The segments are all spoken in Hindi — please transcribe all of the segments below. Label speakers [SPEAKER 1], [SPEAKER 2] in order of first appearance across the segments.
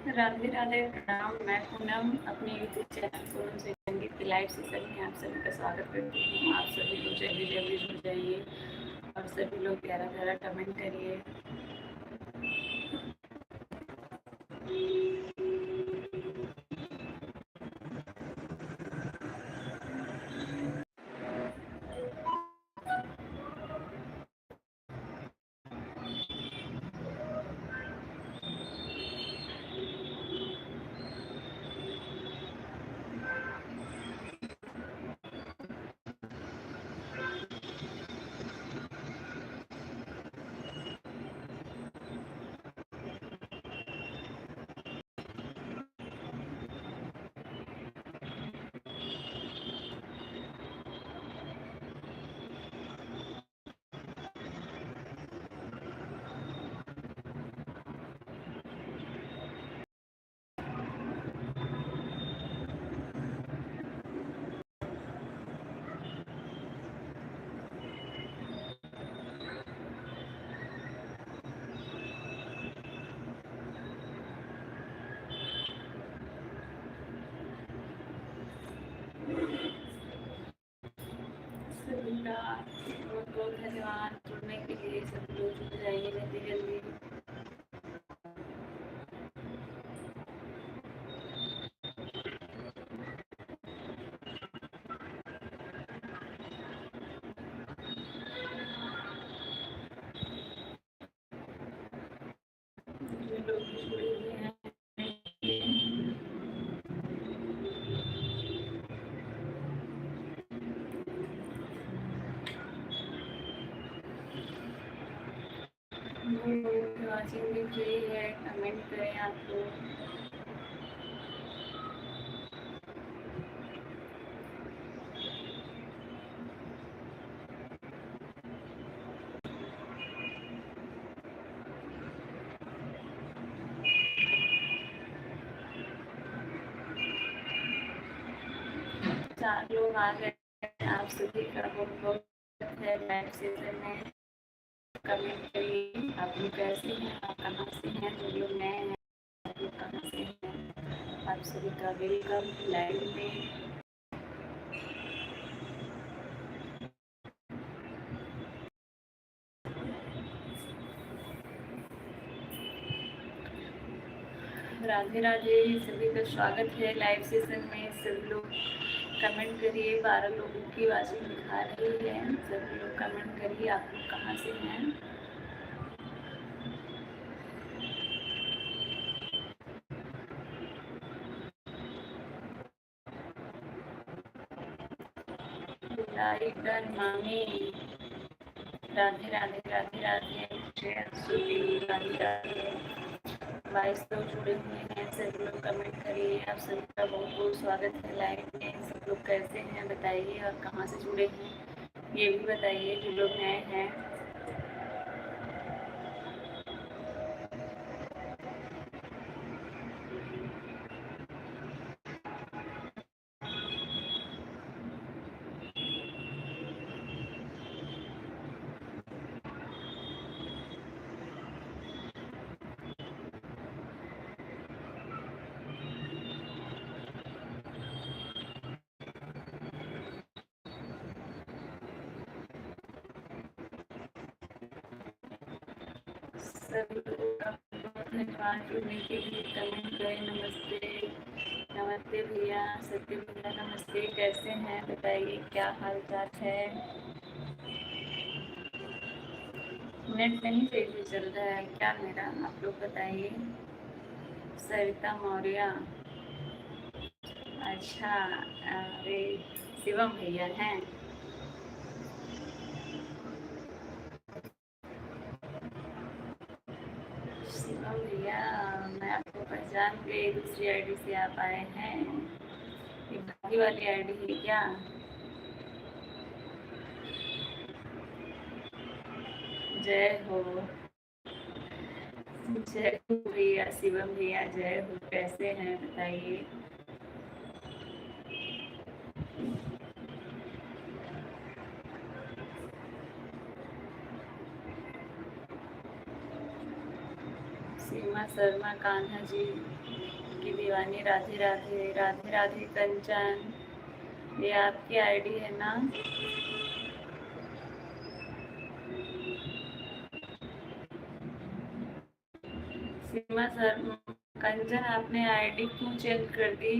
[SPEAKER 1] राधे राधे, प्रणाम। मैं पूनम अपने यूट्यूब चैनल पूनम से संगीत की लाइव सेशन में आप सभी का स्वागत करती हूँ। आप सभी लोग जल्दी जल्दी जुड़ जाइए और सभी लोग प्यारा प्यारा कमेंट करिए। सभी का बहुत बहुत धन्यवाद जुड़ने के लिए। सभी लोग जुड़ जाइए जल्दी जल्दी। जो लोग जुड़े हुए हैं वो वाचिंग भी फ्री है, कमेंट करें आप लोग। चार लोग आ गए। आप सभी का बहुत बहुत है लाइव सेशन में। कमेंट करिए आप लोग कैसे हैं, आप कहाँ से हैं। जो लोग नए हैं आप लोग कहाँ से हैं। आप सभी का वेलकम लाइव में। राधे राधे, सभी का स्वागत है लाइव सेशन में। सभी लोग कमेंट करिए। 12 लोगों की वाचिंग दिखा रही है। सभी लोग कमेंट करिए आप लोग कहाँ से हैं। लाइक डन मामी। राधे राधे राधे राधे। राधे राधे। 22 लोग जुड़े हुए हैं। सभी लोग कमेंट करिए। आप सभी का बहुत बहुत स्वागत है लाइव में। सब लोग कैसे हैं बताइए और कहाँ से जुड़े हैं ये भी बताइए जो लोग नए हैं। सभी लोग का बहुत धन्यवाद जुड़ने के लिए। कमेंट करें। नमस्ते नमस्ते भैया, सत्य भैया नमस्ते। कैसे हैं बताइए, क्या हाल चाल है। नेट नहीं सही से चल रहा है क्या मेरा, आप लोग बताइए। सरिता मौर्य, अच्छा। अरे शिवम भैया हैं। शिवम भैया, मैं आपको पहचान गई। दूसरी आईडी से आप आए हैं। ये भाभी वाली आईडी है क्या। जय हो। जय हो भैया, शिवम भैया जय हो। कैसे हैं बताइए। सीमा शर्मा कान्हा जी की दीवानी, राधे राधे। राधे राधे कंचन, ये आपकी आईडी है ना? सीमा शर्मा कंचन, आपने आईडी क्यों चेंज कर दी?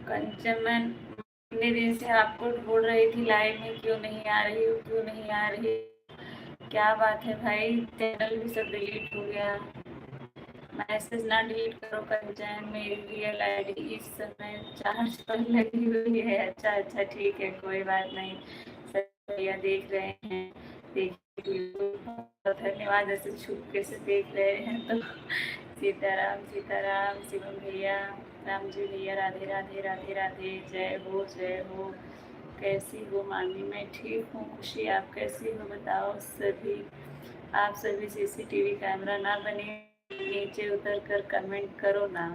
[SPEAKER 1] कंचन, मैं इतने दिन से आपको ढूंढ रही थी, लाइव में क्यों नहीं आ रही हो, क्यों नहीं आ रही? क्या बात है भाई, चैनल भी सब डिलीट हो गया। मैसेज ना डिलीट करो कंचन, मेरी रियल आईडी इस समय चार्ज पर लगी हुई है। अच्छा अच्छा, ठीक है, कोई बात नहीं। सब भैया देख रहे हैं, देखिए, बहुत धन्यवाद, ऐसे छुपके से देख रहे हैं तो। सीताराम सीताराम, शिवम भैया, राम जी भैया, राधे राधे राधे राधे, जय हो जय हो। कैसी हो मामी? मैं ठीक हूँ। खुशी, आप कैसी हो बताओ? सभी आप सभी सीसीटीवी कैमरा ना बने, नीचे उतर कर कमेंट करो ना।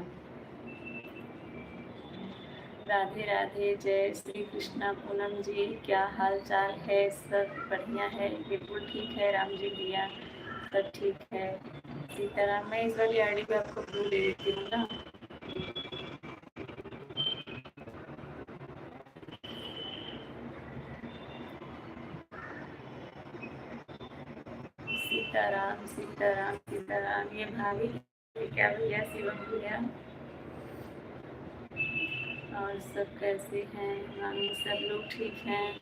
[SPEAKER 1] राधे राधे, जय श्री कृष्णा। पूनम जी, क्या हाल चाल है? सब बढ़िया है? बिल्कुल ठीक है राम जी भैया, सब ठीक है। सीताराम, मैं इस वाली आईडी पे आपको ब्लू दे देती हूँ ना। सीताराम सीताराम सीताराम, ये भाभी क्या भैया, शिवम भैया, और सब कैसे हैं? मामी सब लोग ठीक हैं?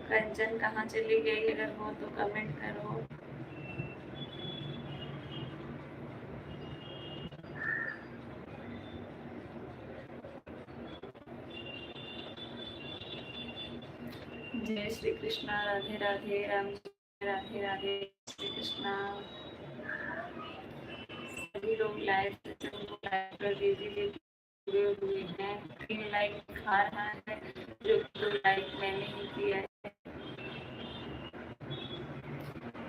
[SPEAKER 1] कंचन कहाँ चली गई? अगर हो तो कमेंट करो। जय श्री कृष्णा, राधे राधे, राम जी राधे राधे, श्री कृष्णा। सभी लोग लाइव लाइक कर दीजिए, जुड़े हुए हैं। 3 लाइक दिखा रहा है, जो 2 लाइक मैंने ही किया है।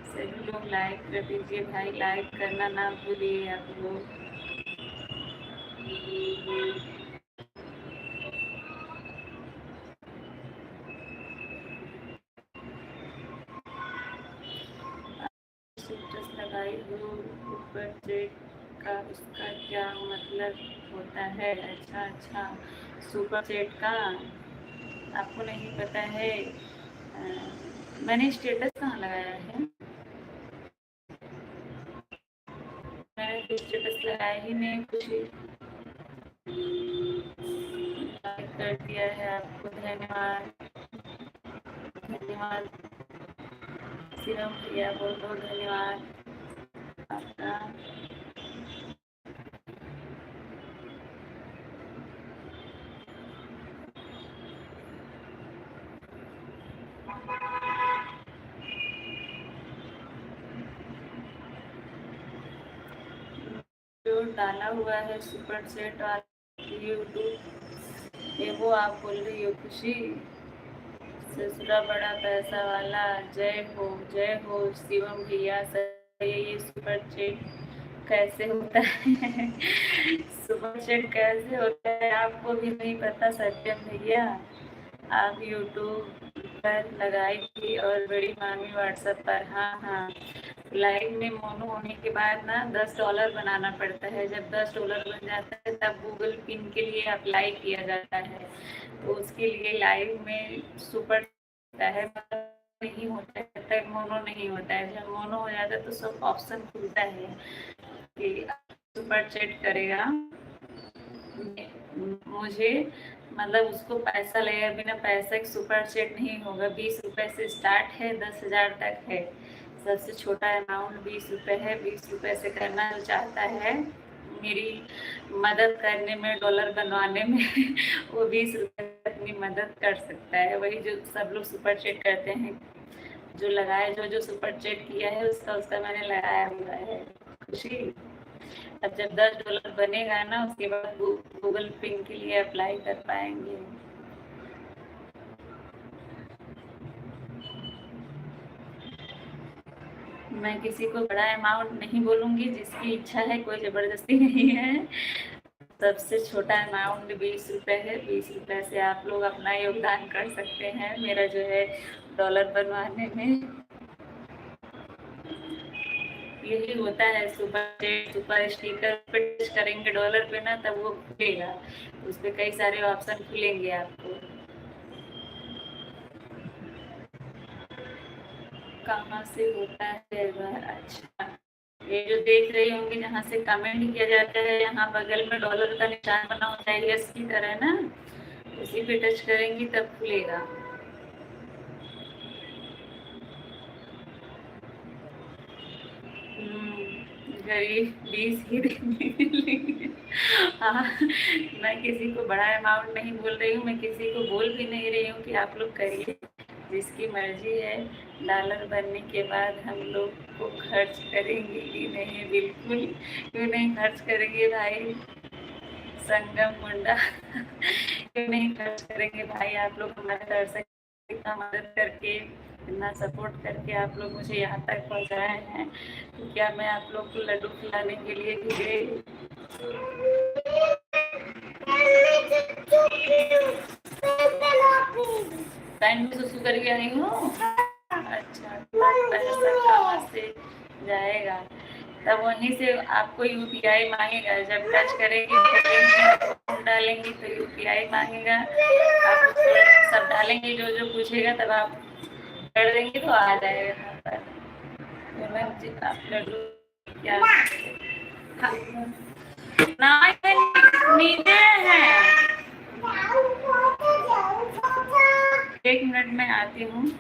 [SPEAKER 1] सभी लोग लाइक कर दीजिए भाई, लाइक करना ना भूलिए आप लोग। स्टेटस लगाई हो ऊपर चेक का, उसका क्या मतलब होता है? अच्छा अच्छा, सुपर चैट का आपको नहीं पता है? मैंने स्टेटस कहाँ लगाया है? मैंने तो स्टेटस लगाया ही नहीं कुछ। लाइक कर दिया है आपको, धन्यवाद धन्यवाद। शिवम भैया बहुत बहुत धन्यवाद आपका। जो डाला हुआ है सुपर चैट वाला यूट्यूब, ये वो आप बोल रही हो खुशी? ससुरा बड़ा पैसा वाला, जय हो शिवम भैया। सही है, ये सुपर चैट कैसे होता है? सुपर चैट कैसे होता है आपको भी नहीं पता सत्यम भैया? आप यूट्यूब पर लगाई थी और बड़ी मामी व्हाट्सएप पर। हाँ हाँ, लाइव में मोनो होने के बाद ना $10 बनाना पड़ता है। जब $10 बन जाता है तब गूगल पिन के लिए अप्लाई किया जाता है, तो उसके लिए लाइव में सुपर होता है, नहीं होता है जब तक मोनो नहीं होता है। जब मोनो हो जाता है तो सब ऑप्शन खुलता है कि सुपर चैट करेगा। मुझे मतलब उसको पैसा लगेगा, बिना पैसा के सुपर चैट नहीं होगा। 20 रुपए से स्टार्ट है, 10,000 तक है। सबसे छोटा अमाउंट 20 रुपए है। 20 रुपए से करना जो चाहता है मेरी मदद करने में, डॉलर बनवाने में वो 20 रुपए अपनी मदद कर सकता है। वही जो सब लोग सुपर चैट करते हैं, जो लगाए, जो जो सुपर चैट किया है उसका उसका मैंने लगाया हुआ है। खुशी, अब जब $10 बनेगा ना, उसके बाद गूगल पिन के लिए अप्लाई कर पाएंगे। मैं किसी को बड़ा अमाउंट नहीं बोलूंगी, जिसकी इच्छा है, कोई जबरदस्ती नहीं है। सबसे छोटा अमाउंट 20 रुपए है। 20 रुपए से आप लोग अपना योगदान कर सकते हैं मेरा जो है डॉलर बनवाने में। यही होता है, सुपर स्टिकर पे टच करेंगे डॉलर पे ना, तब वो खुलेगा। उस पे कई सारे ऑप्शन खुलेंगे आपको। कहाँ से होता है बार? अच्छा, ये जो देख रही होंगी जहाँ से कमेंट किया जाता है, यहाँ बगल में डॉलर का निशान बना होता है यस की तरह ना, उसी पे टच करेंगी तब खुलेगा। गरीब 20 ही देने के लिए। हाँ, मैं किसी को बड़ा अमाउंट नहीं बोल रही हूँ, मैं किसी को बोल भी नहीं रही हूँ कि आप लोग करिए, जिसकी मर्जी है। डॉलर बनने के बाद हम लोग को खर्च करेंगे कि नहीं? बिल्कुल, क्यों नहीं खर्च करेंगे भाई। संगम मुंडा। क्यों नहीं खर्च करेंगे भाई, आप लोग हमारे तरफ से इतना मदद करके, इतना सपोर्ट करके आप लोग मुझे यहाँ तक पहुँचाए हैं, तो क्या मैं आप लोग को लड्डू खिलाने के लिए भी गई? टाइम में सुसु करके आई हूँ। अच्छा, पैसा कहाँ से जाएगा? तब वहीं से आपको यूपीआई मांगेगा, जब टच करेंगे डालेंगे तो यूपीआई मांगेगा, आप उसको सब डालेंगे जो जो पूछेगा, तब आप कर देंगे तो आ जाएगा यहाँ पर। तो मैं आप लड्डू क्या ना, ये नीचे है। 1 मिनट में आती हूँ।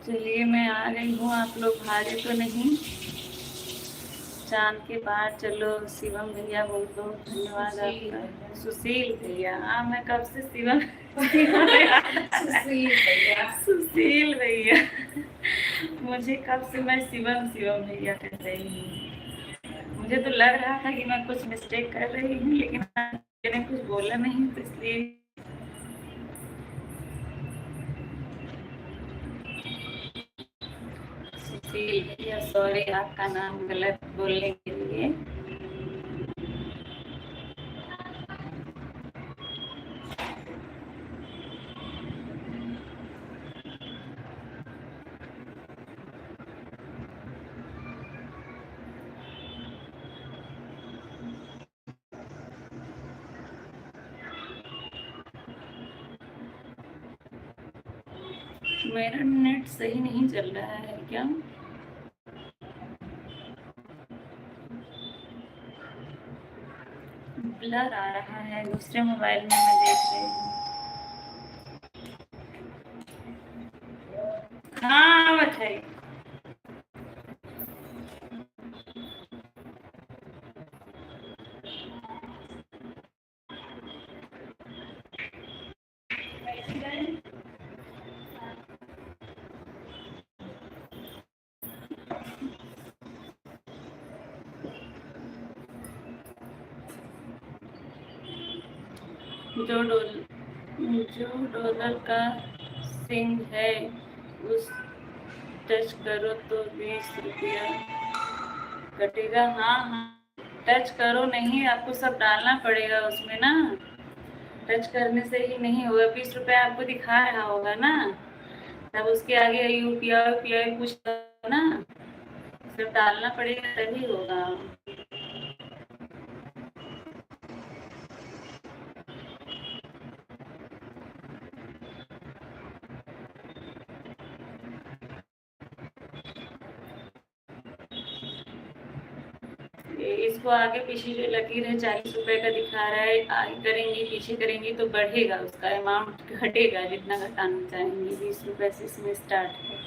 [SPEAKER 1] चलिए मैं आ गई हूँ, आप लोग भागे तो नहीं? चांद के पार चलो, शिवम भैया बहुत बहुत धन्यवाद आपका। सुशील भैया, हाँ मैं कब से शिवम सुशील भैया, सुशील भैया। मुझे कब से मैं शिवम शिवम भैया कह रही हूँ। मुझे तो लग रहा था कि मैं कुछ मिस्टेक कर रही हूँ, लेकिन मैंने कुछ बोला नहीं तो इसलिए। सुशील भैया सॉरी आपका नाम गलत बोलने के लिए। मेरा नेट सही नहीं चल रहा है क्या? ब्लर आ रहा है, दूसरे मोबाइल में मैं देख रही हूँ। हाँ बताइए। जो डॉलर का सिंह है उस टच करो तो 20 रुपया कटेगा। हाँ हाँ, टच करो नहीं, आपको सब डालना पड़ेगा उसमें ना। टच करने से ही नहीं होगा। 20 रुपया आपको दिखा रहा होगा ना, तब उसके आगे यूपीआई यूपीआई कुछ ना, सब डालना पड़ेगा तभी होगा। इसको आगे पीछे जो लकीर है 40 रुपए का दिखा रहा है, आगे करेंगी पीछे करेंगी तो बढ़ेगा, उसका अमाउंट घटेगा जितना घटाना चाहेंगे। 20 रुपए से इसमें स्टार्ट है।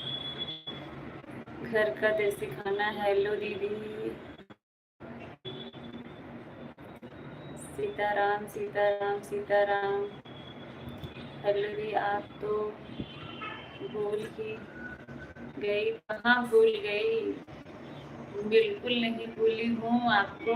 [SPEAKER 1] घर का देसी खाना। हेलो दीदी। सीताराम सीताराम सीताराम। हेलो दी, आप तो भूल ही गई। कहाँ भूल गई, बिल्कुल नहीं भूली हूँ आपको।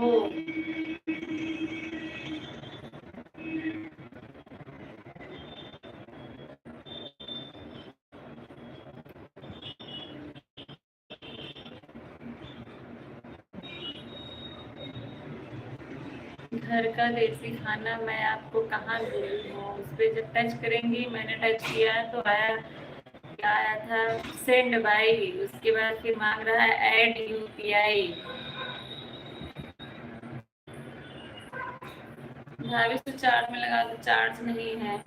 [SPEAKER 1] घर का देसी खाना मैं आपको कहाँ भूली हूँ। उस पर जब टच करेंगी, मैंने टच किया तो आया, क्या आया था, सेंड बाई। उसके बाद फिर मांग रहा है ऐड यूपीआई। भाभी तो चार्ज में लगा दो, चार्ज नहीं है।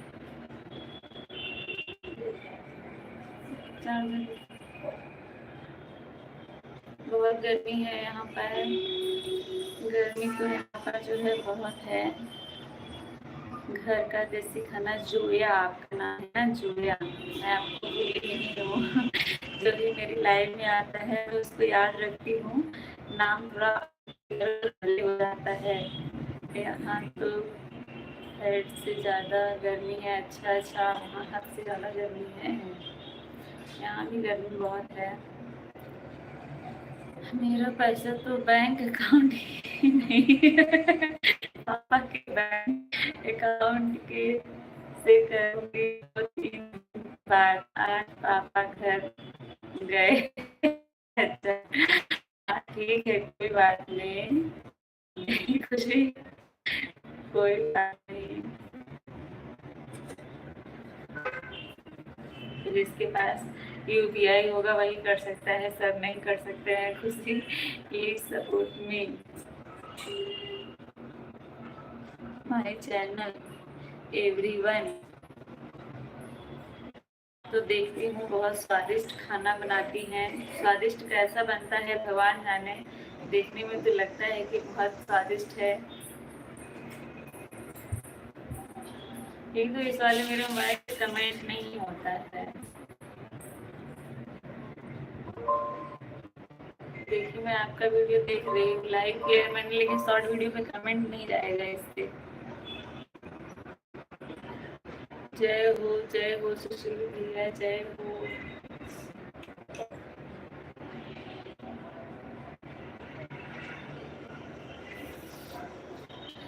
[SPEAKER 1] चार्ज में बहुत गर्मी है यहाँ पर। गर्मी तो यहाँ पर जो है बहुत है। घर का देसी खाना जोया आपका नाम है ना, जोया। मैं आपको भूली नहीं हूँ। जो भी मेरी लाइफ में आता है तो उसको याद रखती हूँ। नाम थोड़ा हो जाता है। यहाँ तो हेड से ज़्यादा गर्मी है। अच्छा अच्छा, वहाँ हद से ज़्यादा गर्मी है। यहाँ भी गर्मी बहुत है। मेरा पैसा तो बैंक अकाउंट ही नहीं है। पापा के बैंक अकाउंट के से करूँगी तो 3 बार। आज पापा घर गए। अच्छा, हाँ, ठीक है, कोई बात नहीं। खुशी, कोई बात नहीं। जिसके पास यूपीआई होगा वही कर सकता है, सब नहीं कर सकते हैं। खुशी, please support me my channel everyone. तो देखती हूँ बहुत स्वादिष्ट खाना बनाती हैं। स्वादिष्ट कैसा बनता है भगवान जाने। देखने में तो लगता है कि बहुत स्वादिष्ट है। एक तो इस वाले मेरे मोबाइल पे कमेंट नहीं होता है। देखिए, मैं आपका वीडियो देख रही हूँ, लाइक किया मैंने, लेकिन शॉर्ट वीडियो पे कमेंट नहीं जाएगा इससे। जय हो सुशील भैया, जय हो।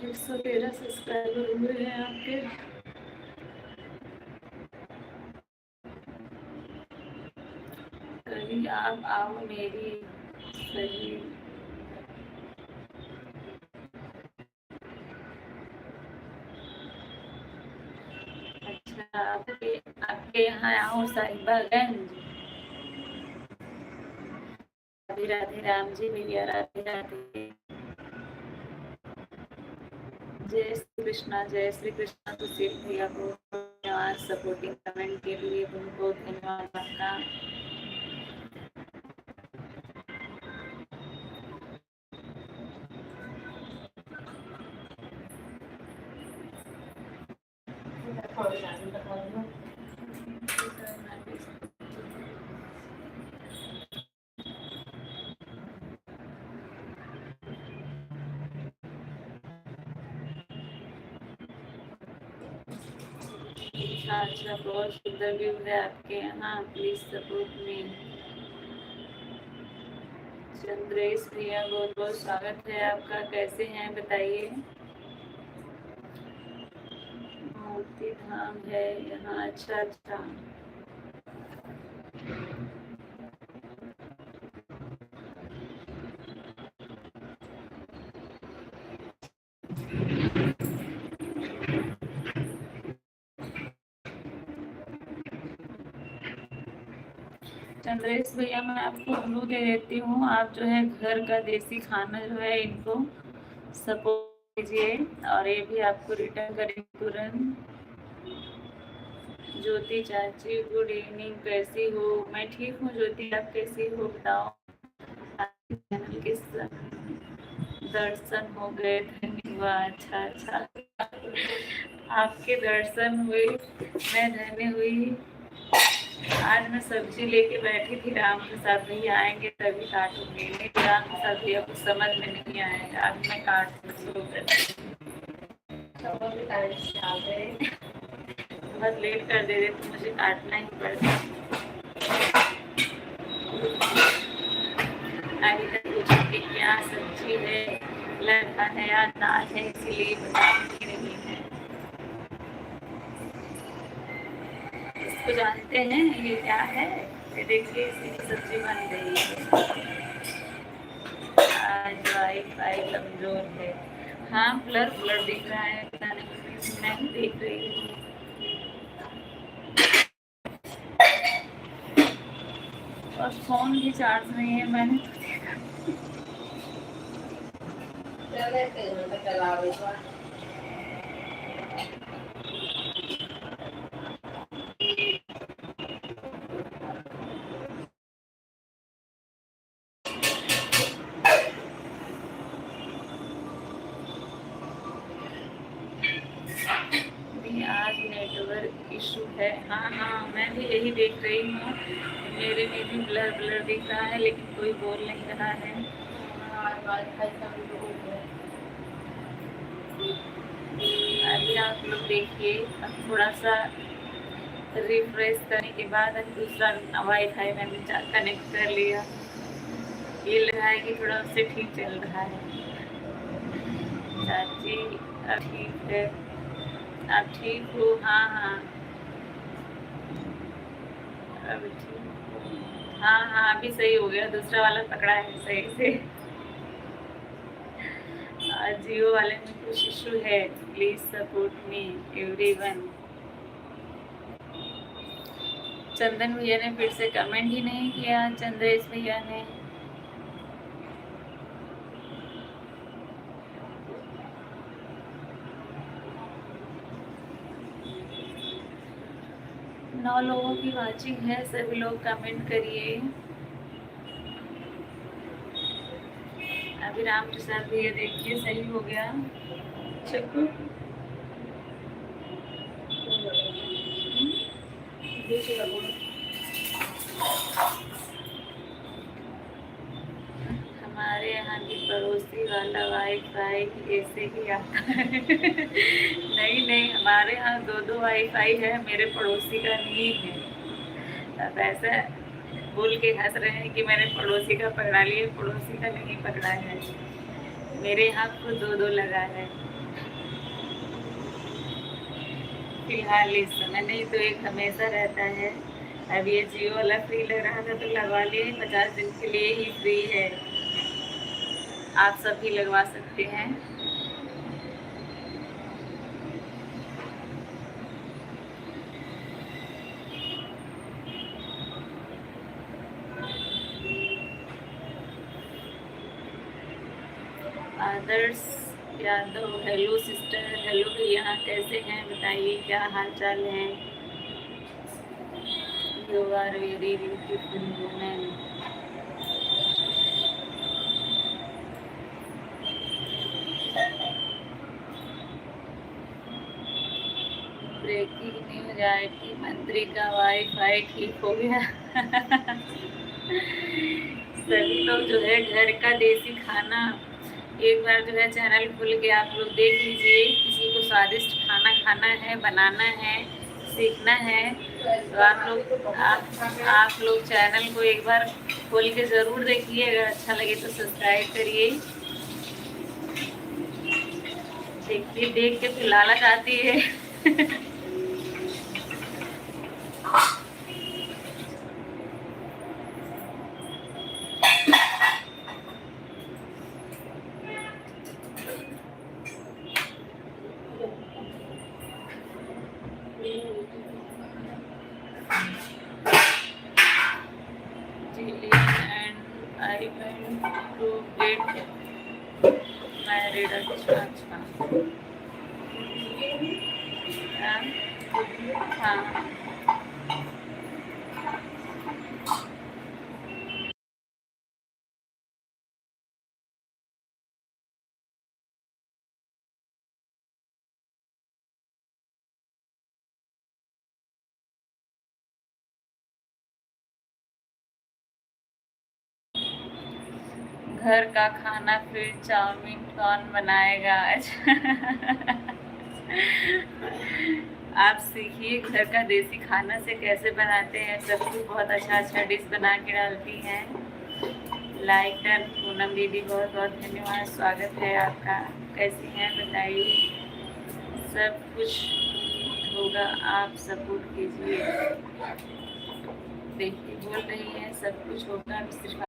[SPEAKER 1] 113 सब्सक्राइबर हुए हैं आपके। कभी आप आओ मेरी सही। अच्छा, आपके आपके यहाँ आओ साहिबागंज। राधे राधे राम जी भैया, राधे राधे। जय श्री कृष्णा। सुशील भैया को धन्यवाद सपोर्टिंग कमेंट के लिए, बहुत बहुत धन्यवाद आपका। अच्छा, बहुत सुंदर व्यू है आपके यहाँ, प्लीज सपोर्ट मी। चंद्रेश भैया, बहुत बहुत स्वागत है आपका। कैसे हैं बताइए। मोती धाम है यहाँ। अच्छा अच्छा। चंद्रेश भैया मैं आपको ब्लू दे देती हूँ, आप जो है घर का देसी खाना जो है इनको सपोर्ट कीजिए और ये भी आपको रिटर्न करेंगे तुरंत। ज्योति चाची गुड इवनिंग, कैसी हो? मैं ठीक हूँ ज्योति, आप कैसी हो बताओ? चैनल के दर्शन हो गए, धन्यवाद। अच्छा अच्छा, आपके दर्शन हुए, मैं धन्य हुई। आज मैं सब्जी लेके बैठी थी, राम प्रसाद भैया आएंगे तभी काटूंगी, नहीं तो राम प्रसाद भैया कुछ समझ में नहीं आएगा। अब मैं काट शुरू करती हूँ। बहुत लेट कर दे रहे तो मुझे काटना ही पड़ता। अभी तक पूछा कि क्या सब्जी है, लड़का है या दाल है, इसीलिए बता नहीं है। इसको जानते हैं ये क्या है? ये देखिए इसी की सब्जी बन रही है। आज वाईफाई कमजोर है। हाँ ब्लर ब्लर दिख रहा है, पता नहीं मैं ही देख रही हूँ। और फोन भी चार्ज नहीं है, मैंने तो देखा। आज नेटवर्क इशू है। हाँ हाँ मैं भी यही देख रही हूँ, मेरे में भी ब्लर ब्लर दिख रहा है, लेकिन कोई बोल नहीं रहा है। अभी आप लोग देखिए, अब थोड़ा सा रिफ्रेश करने के बाद दूसरा वाईफाई मैंने कनेक्ट कर लिया। ये लगा है कि थोड़ा उससे ठीक चल रहा है। चाची अब ठीक है, आप ठीक हो? हाँ हाँ अभी ठीक। हाँ हाँ अभी सही हो गया, दूसरा वाला पकड़ा है सही से। जियो वाले में कुछ इशू है, प्लीज सपोर्ट मी एवरीवन। चंदन भैया ने फिर से कमेंट ही नहीं किया, चंद्रेश भैया ने। नौ लोगों की वाचिंग है, सभी लोग कमेंट करिए। अभी राम प्रसाद भैया देखिए सही हो गया। चक्कू हमारे यहाँ की पड़ोसी वाला वाईफाई ऐसे ही आता है। नहीं नहीं हमारे यहाँ दो वाईफाई है, मेरे पड़ोसी का नहीं है। अब ऐसा बोल के हंस रहे हैं कि मैंने पड़ोसी का पकड़ा लिया, पड़ोसी का नहीं पकड़ा है, मेरे यहाँ खुद दो लगा है फिलहाल इस समय, नहीं तो एक हमेशा रहता है। अब ये जियो वाला फ्री लग रहा था तो लगवा लिए, 50 दिन के लिए ही फ्री है, आप सब भी लगवा सकते हैं। Adarsh Yadav hello sister, hello भैया कैसे हैं बताइए, क्या हाल चाल है? You are very beautiful women. Breaking news आई थी, मंत्री का वाईफाई ठीक हो गया। सभी लोग जो है घर का देसी खाना एक बार जो है चैनल खोल के आप लोग देख लीजिए। किसी को स्वादिष्ट खाना खाना है, बनाना है, सीखना है तो आप लोग चैनल को एक बार खोल के ज़रूर देखिए। अगर अच्छा लगे तो सब्सक्राइब करिए। देखिए देख के फिर लालच आती है। अच्छा हाँ हाँ। घर का खाना फिर चाउमीन कौन बनाएगा आज? आप सीखिए घर का देसी खाना से कैसे बनाते हैं। सब कुछ बहुत अच्छा अच्छा डिश बना के डालती हैं। Like done. पूनम दीदी बहुत बहुत धन्यवाद, स्वागत है आपका। कैसी हैं बताइए। सब कुछ होगा, आप सपोर्ट कीजिए। देखिए बोल रही हैं सब कुछ होगा, सिर्फ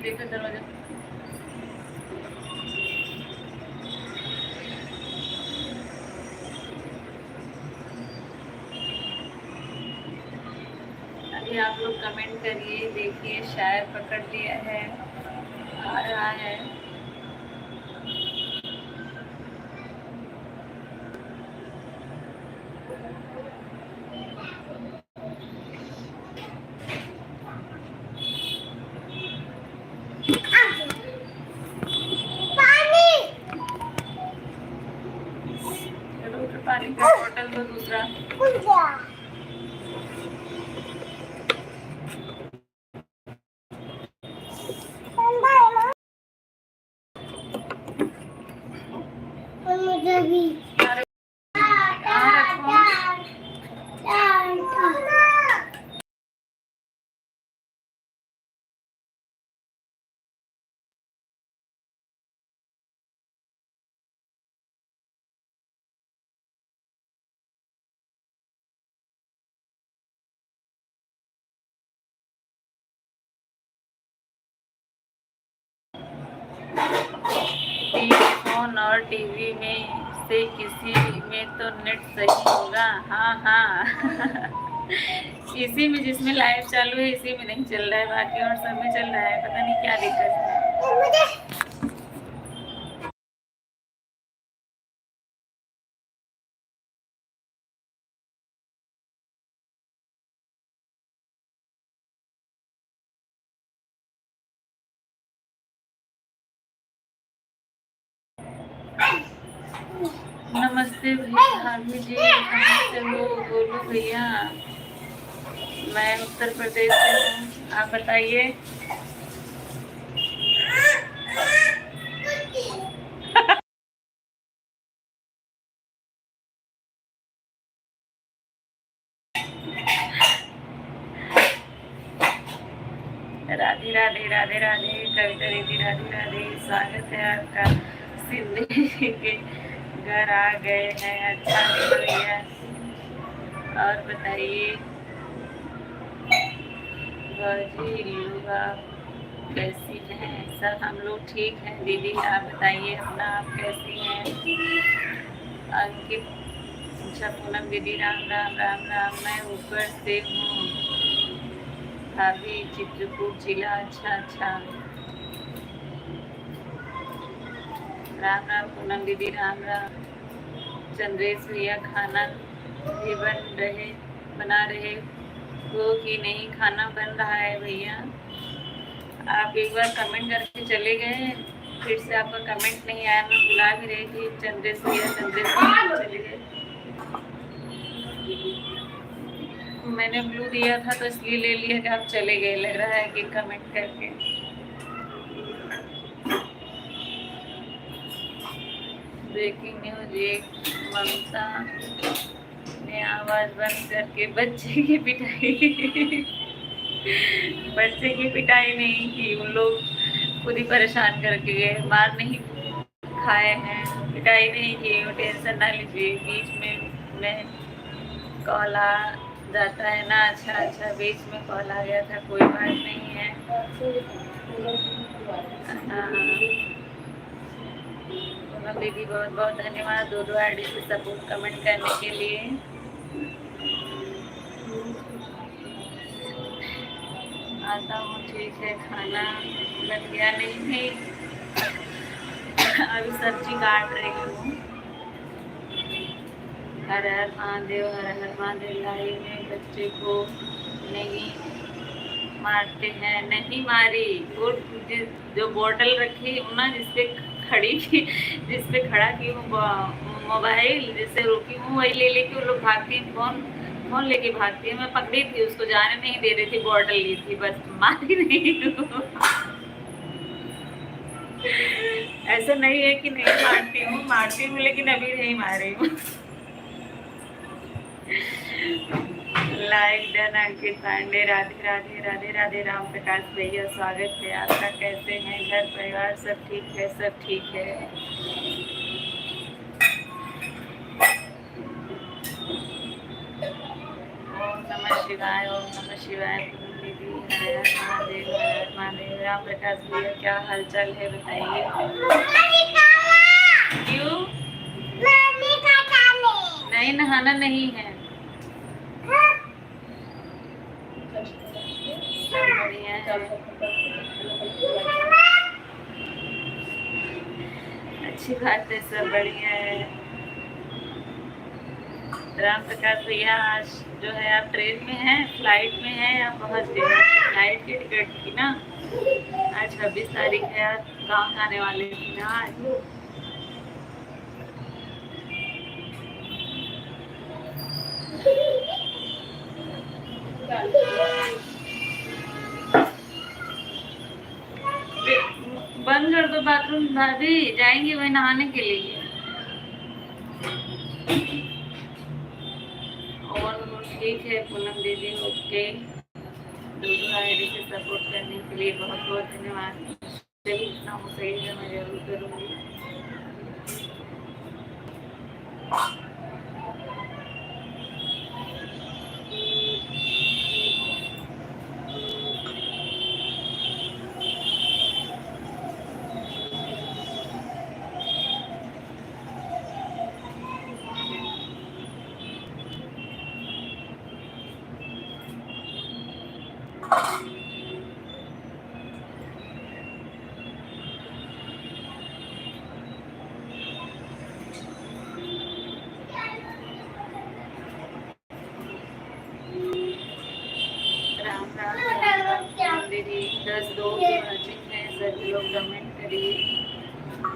[SPEAKER 1] देखो दरवाजा। अभी आप लोग कमेंट करिए, देखिए शायद पकड़ लिया है, आ रहा है। पानी का बोतल दो दूसरा। मुझे भी फोन और टीवी में से किसी में तो नेट सही होगा। हाँ हाँ। इसी में जिसमें लाइव चालू है इसी में नहीं चल रहा है, बाकी और सब में चल रहा है। पता नहीं क्या दिक्कत है। नमस्ते भाभी जी, कहाँ से हो? बोलो भैया। मैं उत्तर प्रदेश से हूँ, आप बताइए। राधे राधे राधे राधे। कविता दीदी राधे राधे, स्वागत है आपका। सिंधी के घर आ गए हैं, अच्छा भैया। और बताइए जी लोग, आप कैसी हैं? सब हम लोग ठीक हैं दीदी, आप बताइए अपना, आप कैसी हैं? अंकित, अच्छा पूनम दीदी राम राम राम राम। मैं ऊपर से हूँ भाभी, चित्रकूट जिला। अच्छा अच्छा, राम राम पूनम दीदी राम राम। चंद्रेश भैया, खाना भी बना रहे हो कि नहीं? खाना बन रहा है भैया। आप एक बार कमेंट करके चले गए, फिर से आपका कमेंट नहीं आया। मैं बुला भी रही थी चंद्रेश भैया, चंद्रेश भैया चले गए। मैंने ब्लू दिया था तो इसलिए ले लिया कि आप चले गए, लग रहा है कि कमेंट करके। ब्रेकिंग न्यूज, एक ममता ने आवाज बंद करके बच्चे की पिटाई। बच्चे की पिटाई नहीं की, उन लोग खुद ही परेशान करके गए, मार नहीं खाए हैं, पिटाई नहीं की। वो टेंशन ना लीजिए, बीच में कॉल आ जाता है ना। अच्छा अच्छा, बीच में कॉल आ गया था, कोई बात नहीं है। हाँ दीदी बहुत बहुत धन्यवाद, दो आईडी से सपोर्ट कमेंट करने के लिए। आता हूँ। ठीक है, खाना बन गया? नहीं, अभी सब्जी काट रही हूँ। हर हर महादेव, हर हर महादेव। लाई में बच्चे को नहीं मारते हैं। नहीं मारी, वो जो बोतल रखी हूँ ना, जिसपे खड़ी की, जिसपे खड़ा की हूँ मोबाइल, जिससे रुकी हूँ, वही ले लेके वो लोग भागती हैं। फोन लेके भागती है। मैं पकड़ी थी उसको, जाने नहीं दे रही थी, बोतल ली थी, बस मारी नहीं हूँ। ऐसा नहीं है कि नहीं मारती हूँ, लेकिन अभी नहीं मारी हूँ। Like done. अंकित पांडे, राधे राधे, राधे राधे। राम प्रकाश भैया, स्वागत है आपका। कैसे हैं? घर परिवार सब ठीक है? सब ठीक है। ओम नमः शिवाय, ओम नमः शिवाय। दीदी, हर हर महादेव, हर हर महादेव। राम प्रकाश भैया, क्या हाल चाल है बताइए। क्यों? नहीं, नहाना नहीं है। बढ़िया है, अच्छी बात है, सब बढ़िया है। राम प्रकाश भैया, आज जो है आप ट्रेन में हैं, फ्लाइट में हैं, या पहुंच गए? फ्लाइट की टिकट थी ना आज, 26 तारीख है। आप गाँव जाने वाले थे ना आज। बंद कर दो बाथरूम भाभी, जाएंगे वही नहाने के लिए। और ठीक है पूनम दीदी, ओके। दूसरा आईडी से सपोर्ट करने के लिए बहुत बहुत धन्यवाद। चलिए, इतना हो सही है, मैं जरूर करूँगी। दीदी 10 लोग वाचिंग हैं, सभी लोग कमेंट करिए,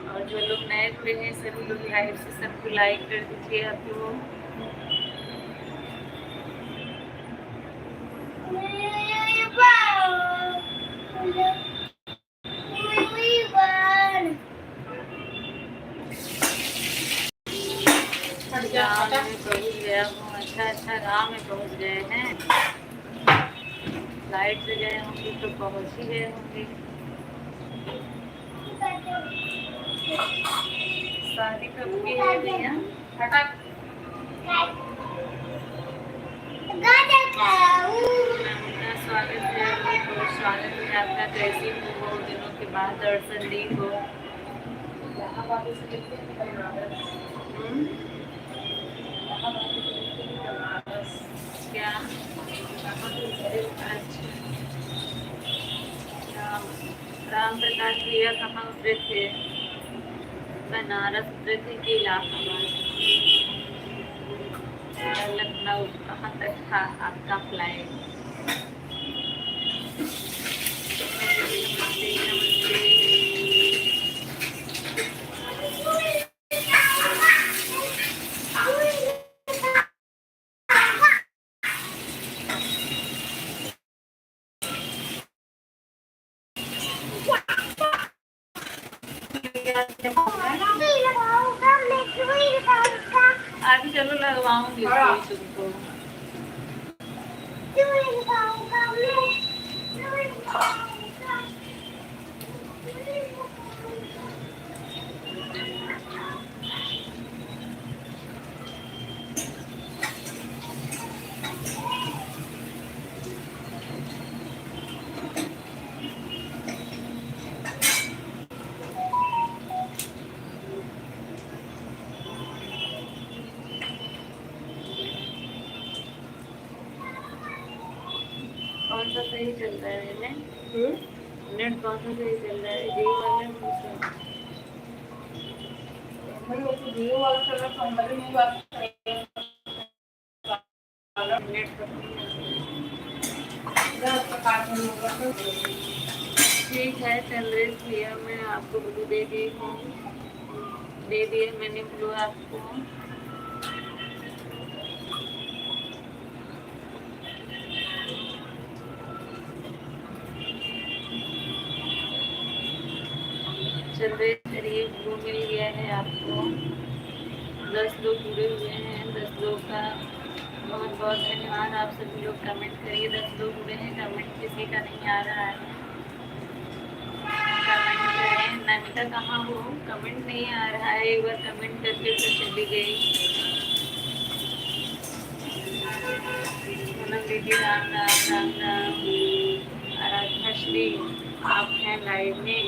[SPEAKER 1] और जो लोग नए हुए हैं सभी लोग लाइव से सबको लाइक कर दीजिए आप लोग। गाँव में पहुँच गया हूँ। अच्छा, गाँव में पहुँच गए हैं। फ्लाइट से गए होंगे तो पहुँच ही गए होंगे। शादी कब की है भैया? स्वागत है, बहुत स्वागत है आपका। कैसी हो? बहुत दिनों के बाद दर्शन दी हो। क्या? राम प्रकाश भैया कहाँ उतरे थे? बनारस उतरे थे कि इलाहाबाद? लखनऊ। कहाँ तक था आपका फ्लाइट? आगे चलो, लगवाऊंगी तुमको। कौन सा सही चल रहा है नेट कौन सा सही चल रहा है, जियो वाला जियो वाला चल रहा है, नेट ठीक है चंद्रेश भैया, मैं आपको ब्लू दे दी हूँ, दे दिए मैंने ब्लू आपको। चंद्रेश करिए, ब्लू मिल गया है आपको। 10 लोग जुड़े हुए हैं, 10 लोग का बहुत बहुत धन्यवाद। आप सभी लोग कमेंट करिए। 10 लोग जुड़े हैं, कमेंट किसी का नहीं आ रहा है, कमेंट करें। नमिता कहाँ हो, कमेंट नहीं आ रहा है, एक बार कमेंट करके तो चली गई। पूनम दीदी राम राम राम राम। आराधना श्री आप हैं लाइव में।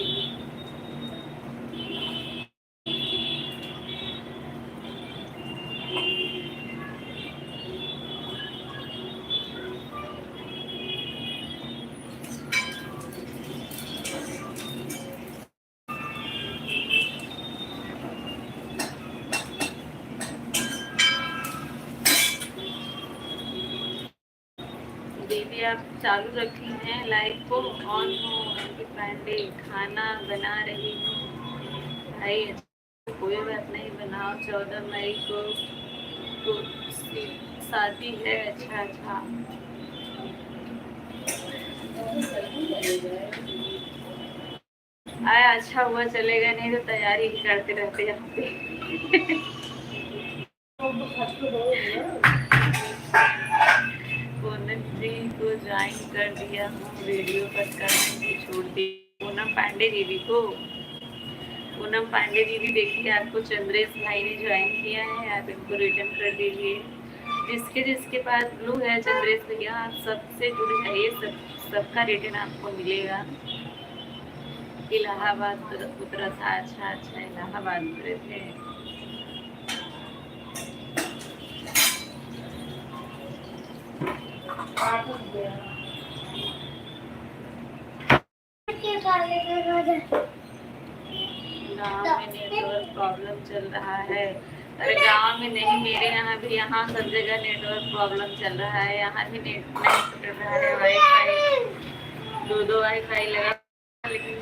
[SPEAKER 1] दीदी आप चालू रखी हैं लाइव को, ऑन हो। पांडे खाना बना रही हूँ भाई, कोई बात नहीं, बनाओ। 14 मई को तो शादी है। अच्छा अच्छा, आया अच्छा हुआ, चलेगा नहीं तो तैयारी ही करते रहते यहाँ पे। पूनम जी को ज्वाइन कर दिया हूँ, वीडियो कट करने की छोड़ दी। पूनम पांडे दीदी को, पूनम पांडे दीदी देखिए आपको चंद्रेश भाई ने ज्वाइन किया है, आप इनको रिटर्न कर दीजिए। जिसके जिसके पास ब्लू है चंद्रेश भैया, आप सबसे जुड़ जाइए, सबका रिटर्न आपको मिलेगा। इलाहाबाद उतरा था, अच्छा अच्छा, इलाहाबाद उतरे थे। गाँव में नेटवर्क प्रॉब्लम चल रहा है। अरे गाँव में नहीं, मेरे यहाँ भी, यहाँ सब जगह नेटवर्क प्रॉब्लम चल रहा है। यहाँ भी नेट नहीं पकड़ रहा है, वाईफाई 2 वाईफाई लगा, लेकिन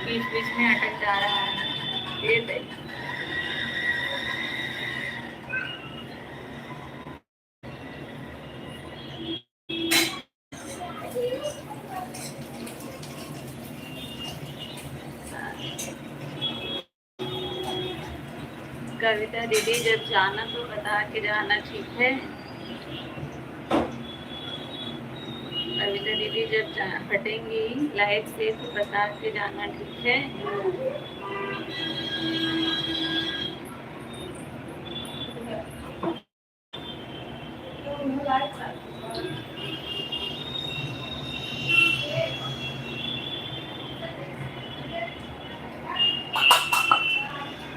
[SPEAKER 1] बीच बीच में अटक जा रहा है। ये कविता दीदी जब जाना तो बता के जाना, ठीक है। कविता दीदी जब हटेंगी लाइव से तो बता के जाना, ठीक है।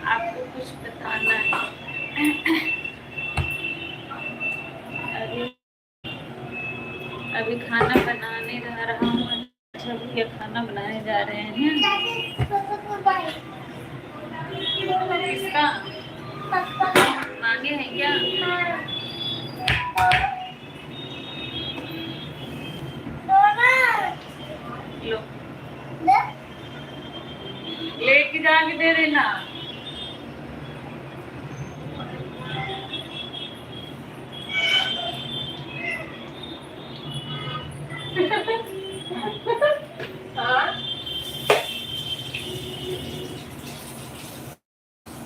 [SPEAKER 1] आपको कुछ बताना है। अभी खाना बनाने जा रहा हूँ। अच्छा भैया खाना बनाने जा रहे हैं। किसका मांगे हैं क्या? लो लेके जाके दे देना।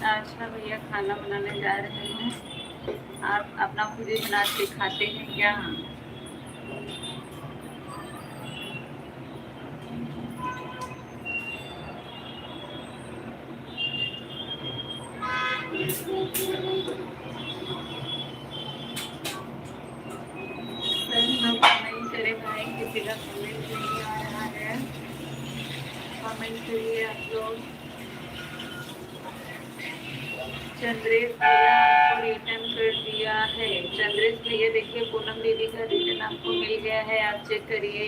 [SPEAKER 1] अच्छा भैया खाना बनाने जा रहे हैं, आप अपना खुद ही बना के खाते हैं क्या? कमेंट करे भाई, किसी का कमेंट नहीं आ रहा है, कमेंट करिए आप लोग। चंद्रेश भैया आपको रिटर्न कर कर दिया है। चंद्रेश भैया देखिए, पूनम दीदी का रिटर्न आपको मिल गया है, आप चेक करिए।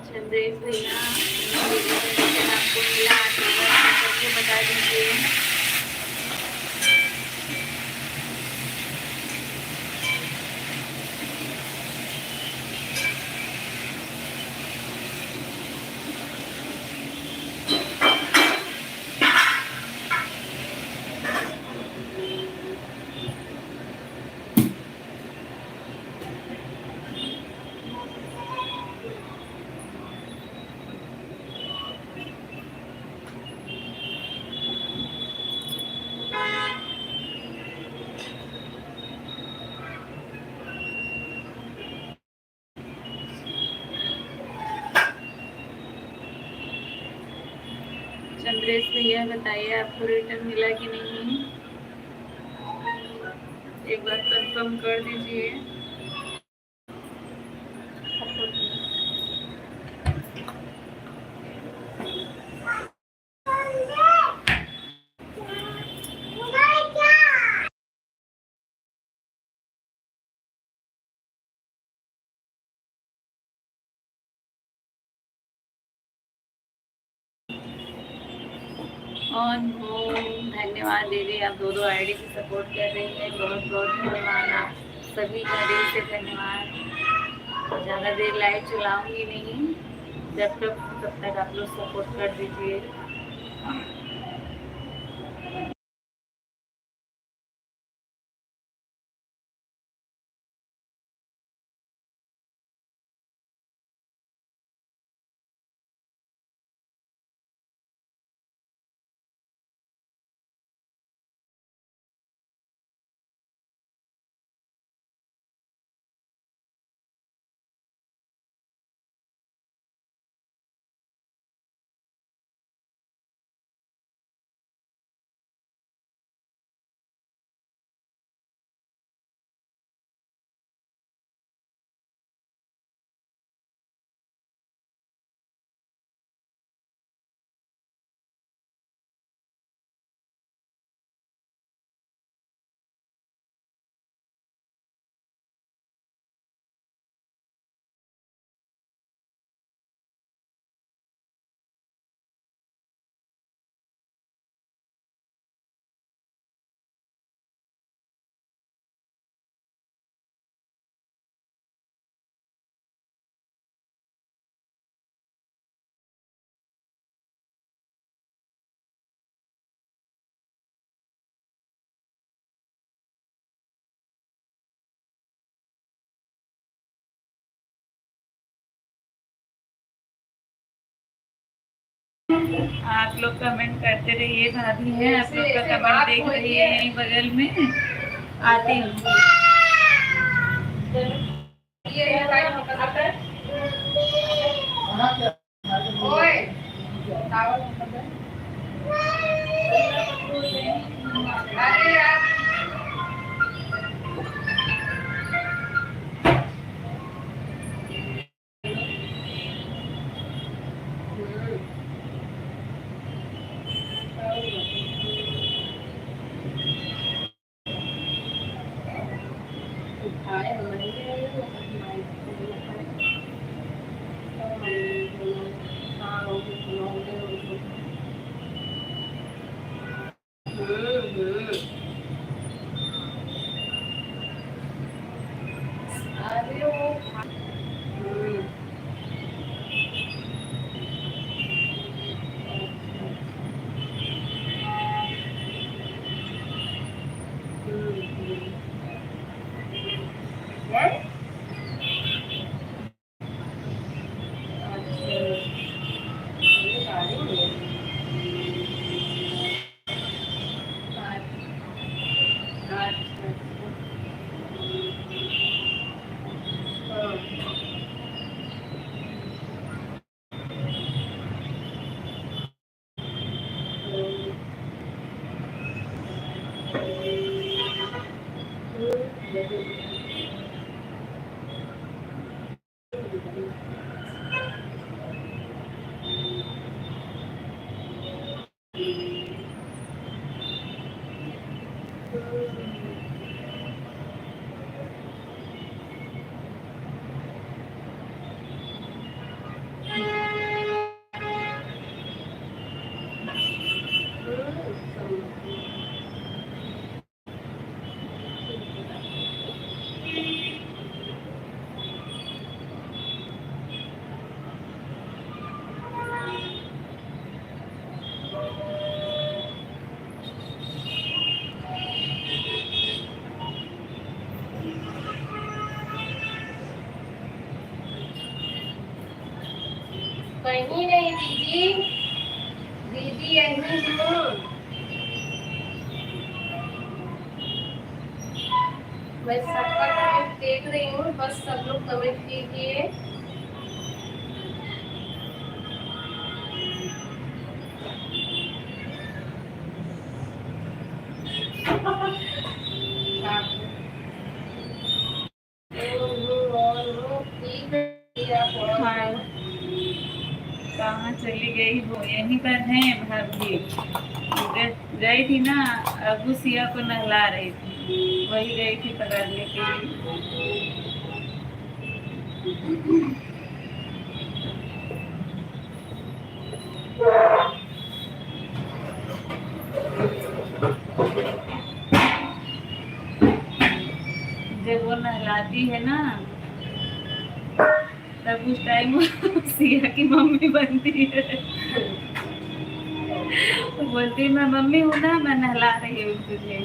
[SPEAKER 1] चंद्रेश भैया, पूनम दीदी का रिटर्न आपको मिला, आप एक बार करके बता दीजिए। चंद्रेश भैया बताइए, आपको रिटर्न मिला कि नहीं, एक बार कंफर्म कर दीजिए। ऑन हो, धन्यवाद दीदी, आप दो आईडी से सपोर्ट कर रही हैं, बहुत बहुत धन्यवाद, आप सभी का दिल से धन्यवाद। ज़्यादा देर लाइव चलाऊंगी नहीं, जब तक आप लोग सपोर्ट कर दीजिए। आप लोग कमेंट करते रहिए, भाभी है आप लोग का कमेंट देख रही है यहीं बगल में, आती हूँ। कहीं नहीं दीदी, दीदी यहीं हूँ। मैं सबका कमेंट देख रही हूँ, बस सब लोग कमेंट कीजिए। हाँ, कहाँ चली गई वो? यहीं पर है भाभी। गई थी ना, अबू सिया को नहला रही थी, वही गई थी पकड़ने के लिए। जब वो नहलाती है ना, तब उस टाइम सिया की मम्मी बनती है। वो बोलती है मैं मम्मी हूँ ना, मैं नहला रही हूँ तुझे।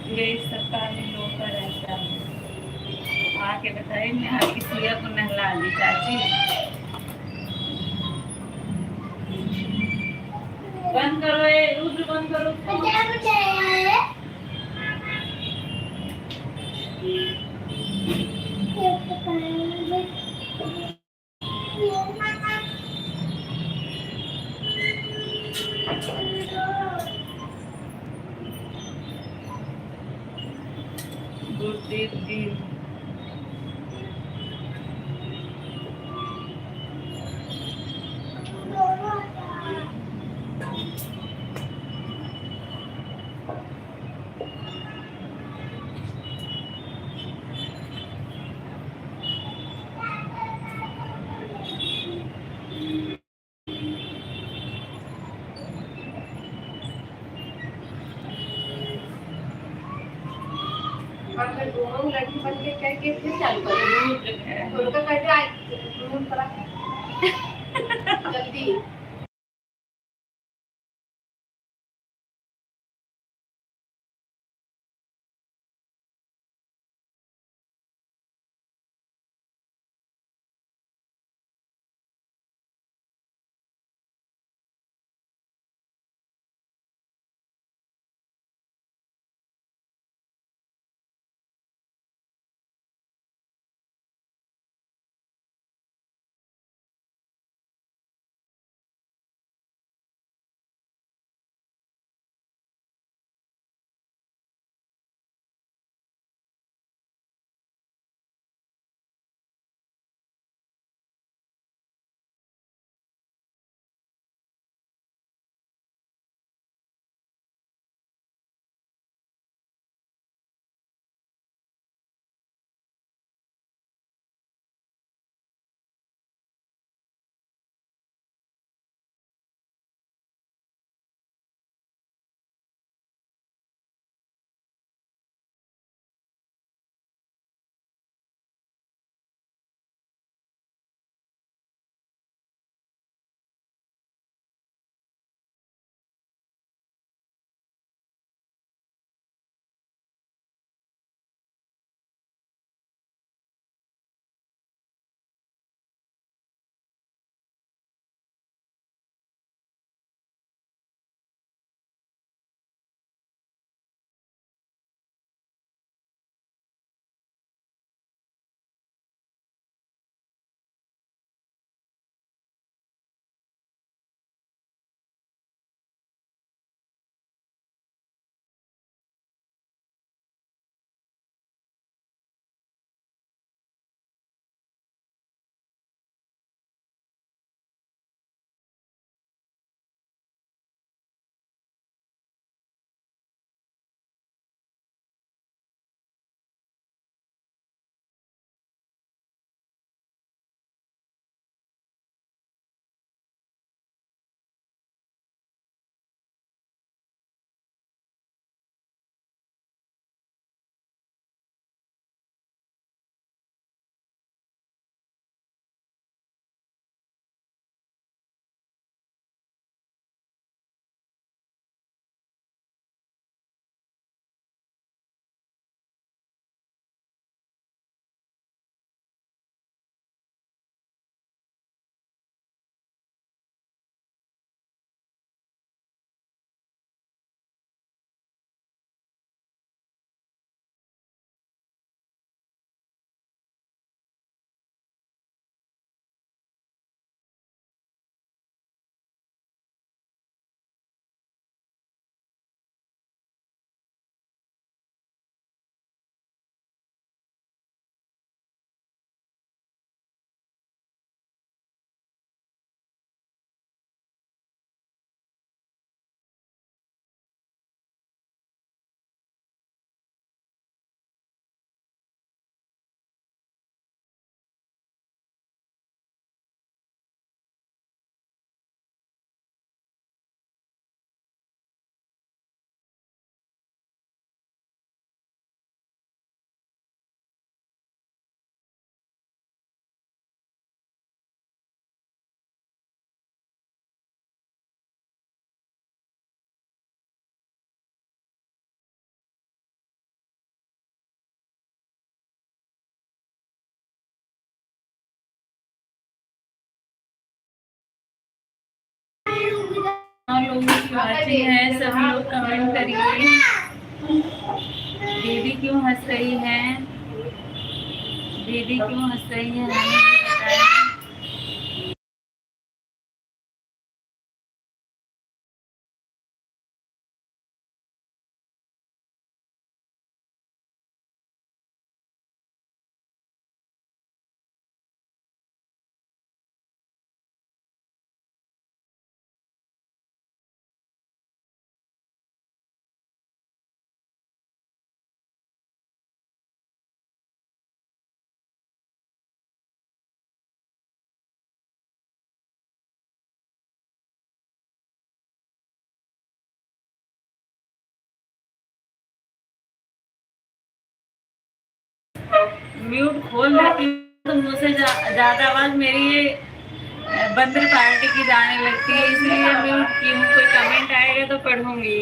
[SPEAKER 1] यही सब कहानी लोग का रहता है। आके बताइए मैं आपकी सिया को नहला दी चाची। बंद करो, ये रुद्र बंद करो। गुरदीप जी, दोनों लड़की बन के करके फिर चालू करो। उनका कहते जल्दी लोगों की वाचिंग है, सभी लोग कमेंट करिए। दीदी क्यों हंस रही है? दीदी क्यों हंस रही है हमें भी बताएं। म्यूट खोल देती हूँ तो मुझसे ज्यादा आवाज मेरी ये बंदर पार्टी की जाने लगती है, इसलिए म्यूट की हूँ। कोई कमेंट आएगा तो पढ़ूंगी।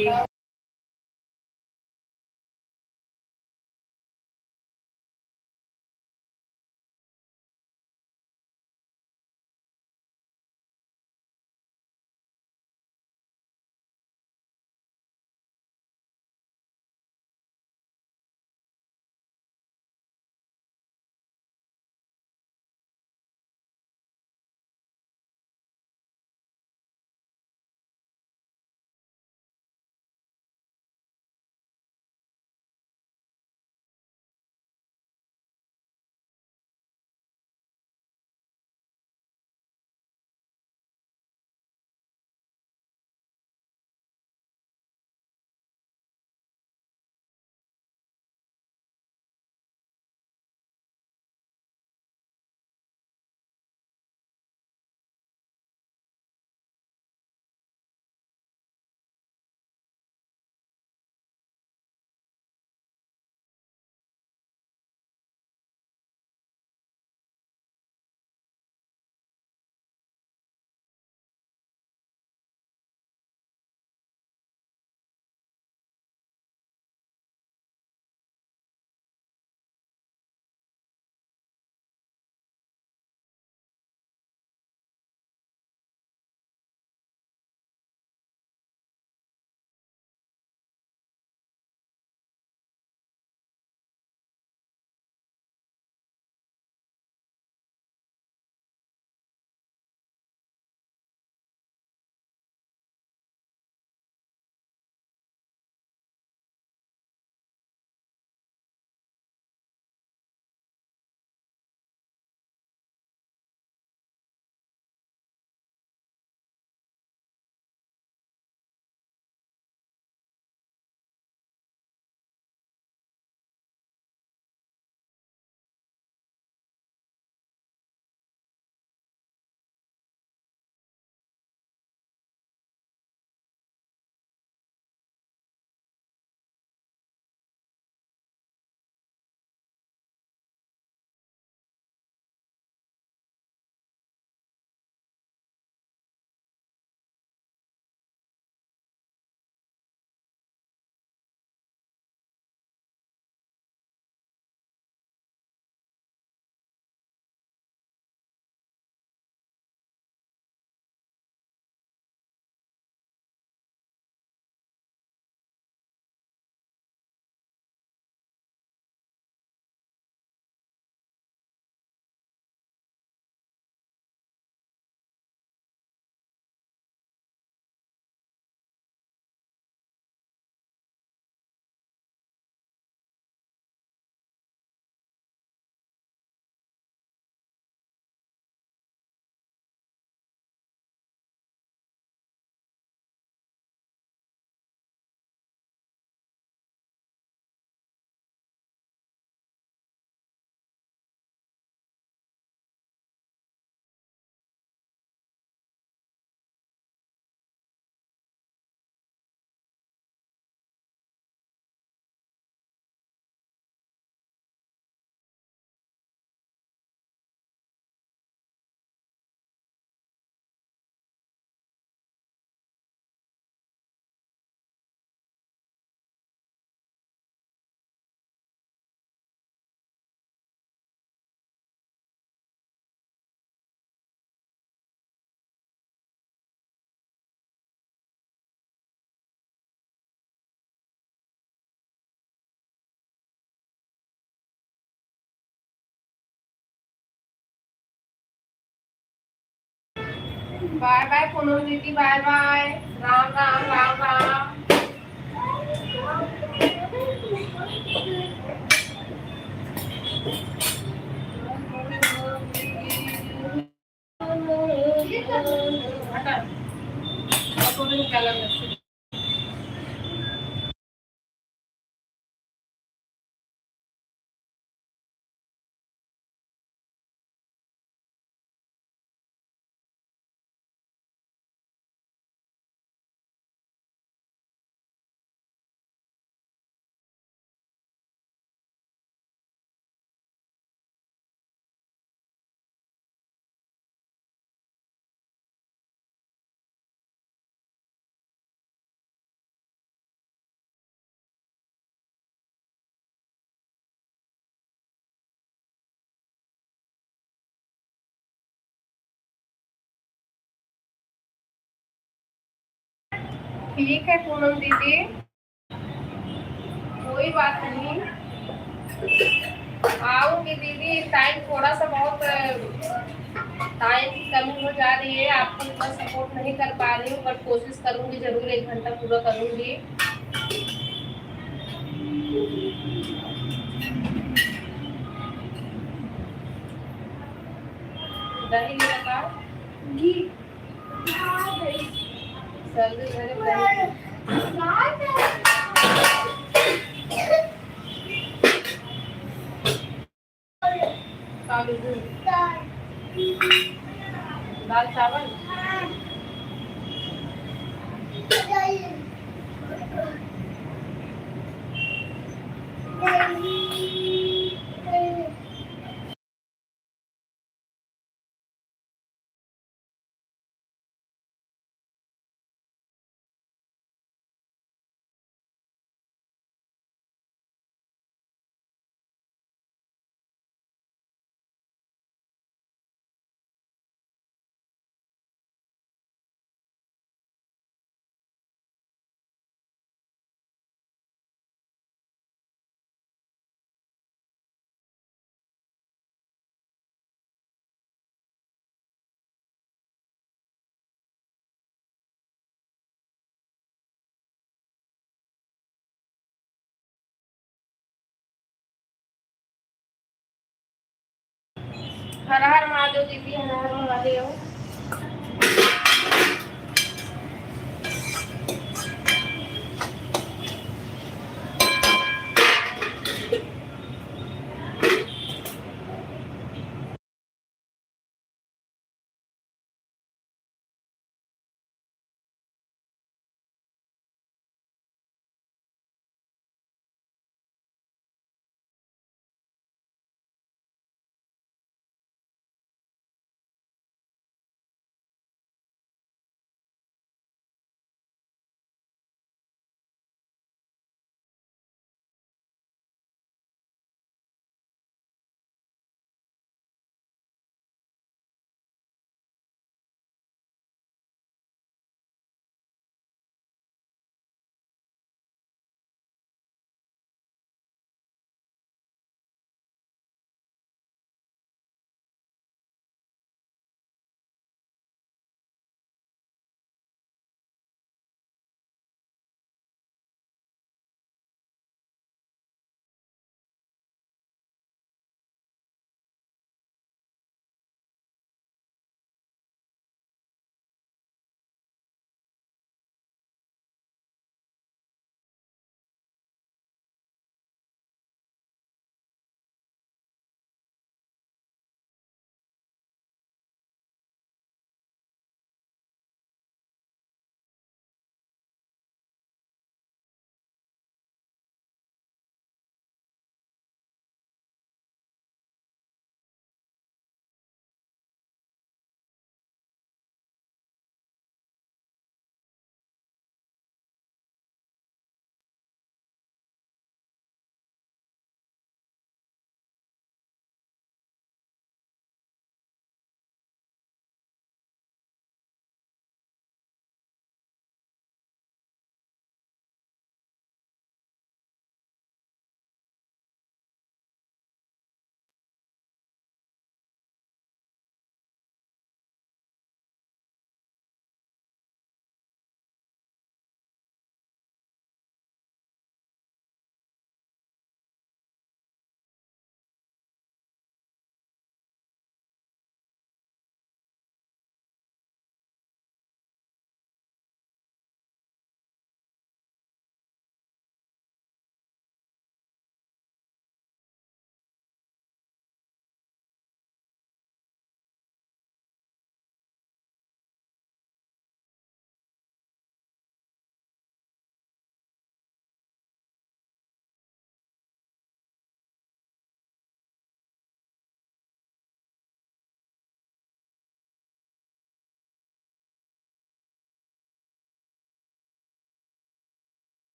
[SPEAKER 2] बाय बाय पूनम दीदी, बाय बाय। राम राम राम राम। हटा। क्या लग रहा है? ठीक है पूनम दीदी, कोई बात नहीं। आऊंगी दीदी, टाइम थोड़ा सा बहुत टाइम की कमी हो जा रही है, आपको इतना सपोर्ट नहीं कर पा रही हूँ, बट कोशिश करूंगी, जरूर 1 घंटा पूरा करूंगी। दही ले रखा घी, सर्दी मेरे दाल चावल। हर हर महादेव दीदी, हर हर महादेव।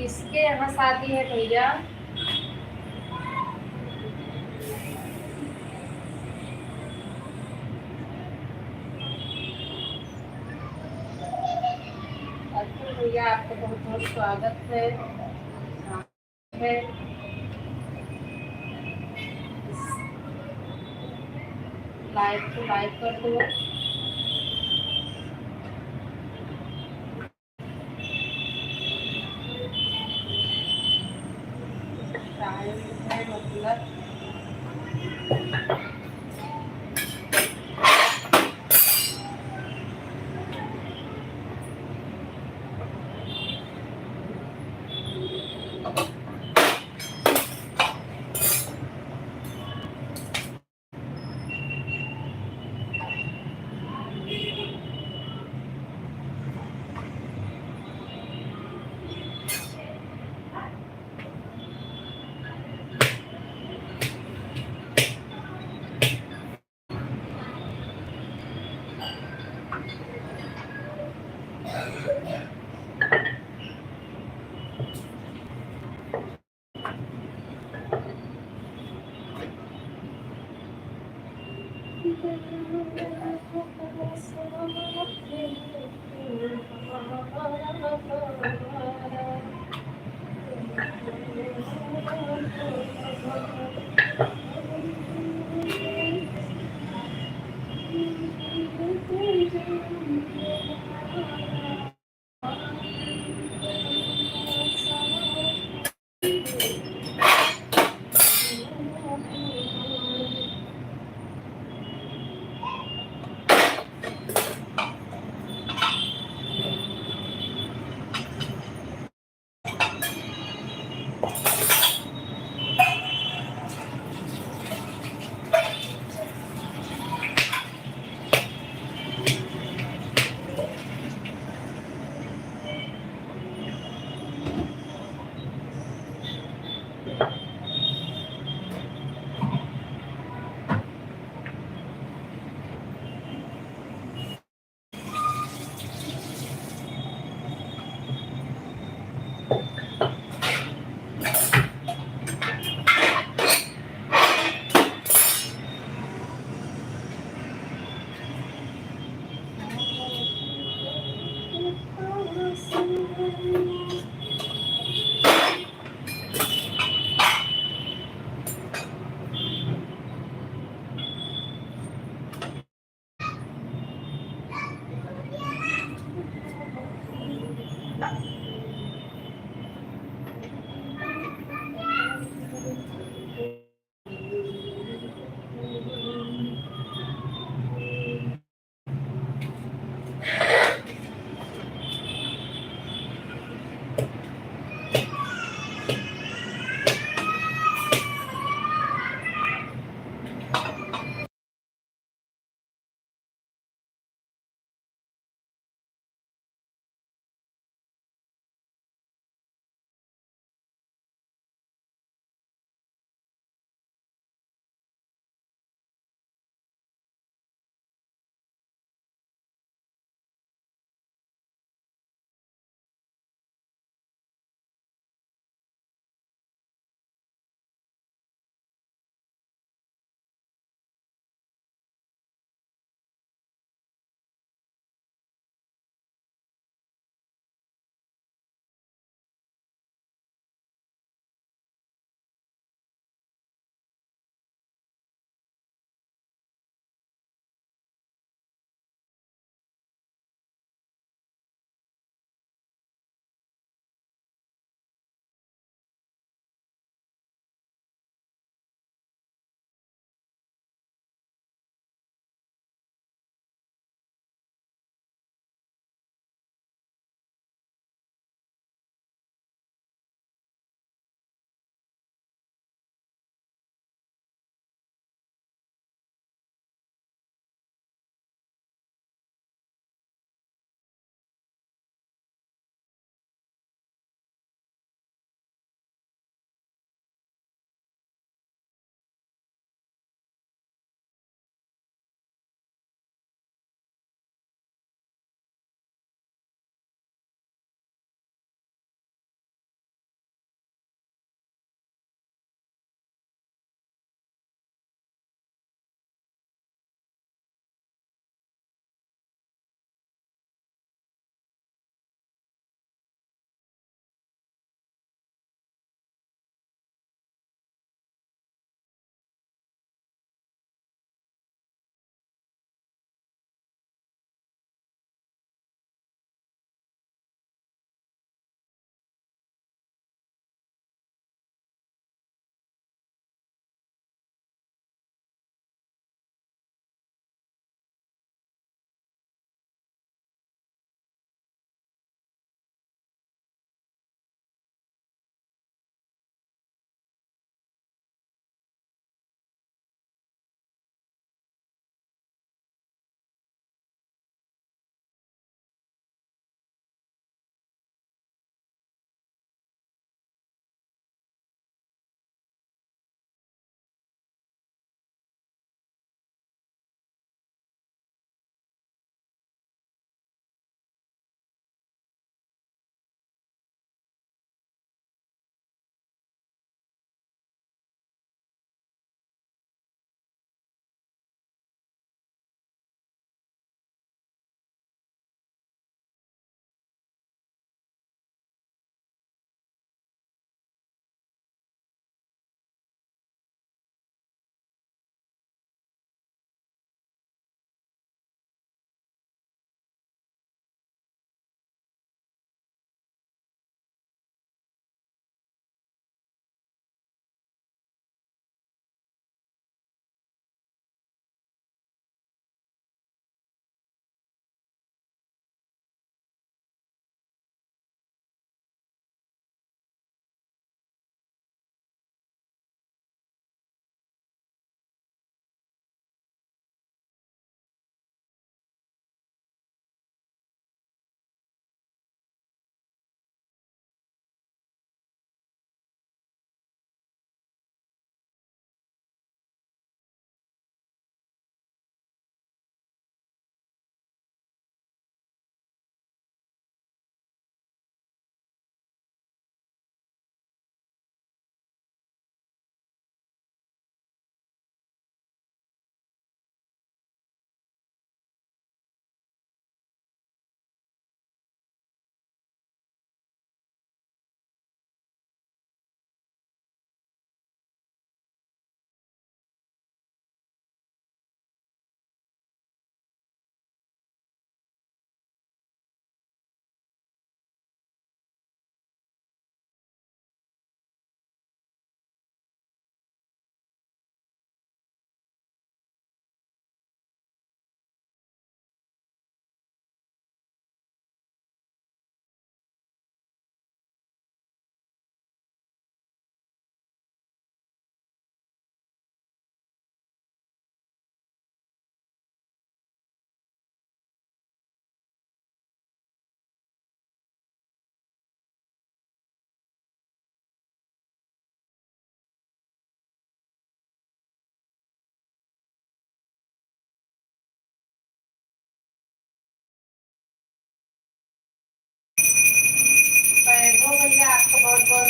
[SPEAKER 2] किसके यहाँ शादी है भैया? अच्छा भैया, आपका बहुत बहुत स्वागत है। लाइक तो लाइक कर दो। टाइम है मतलब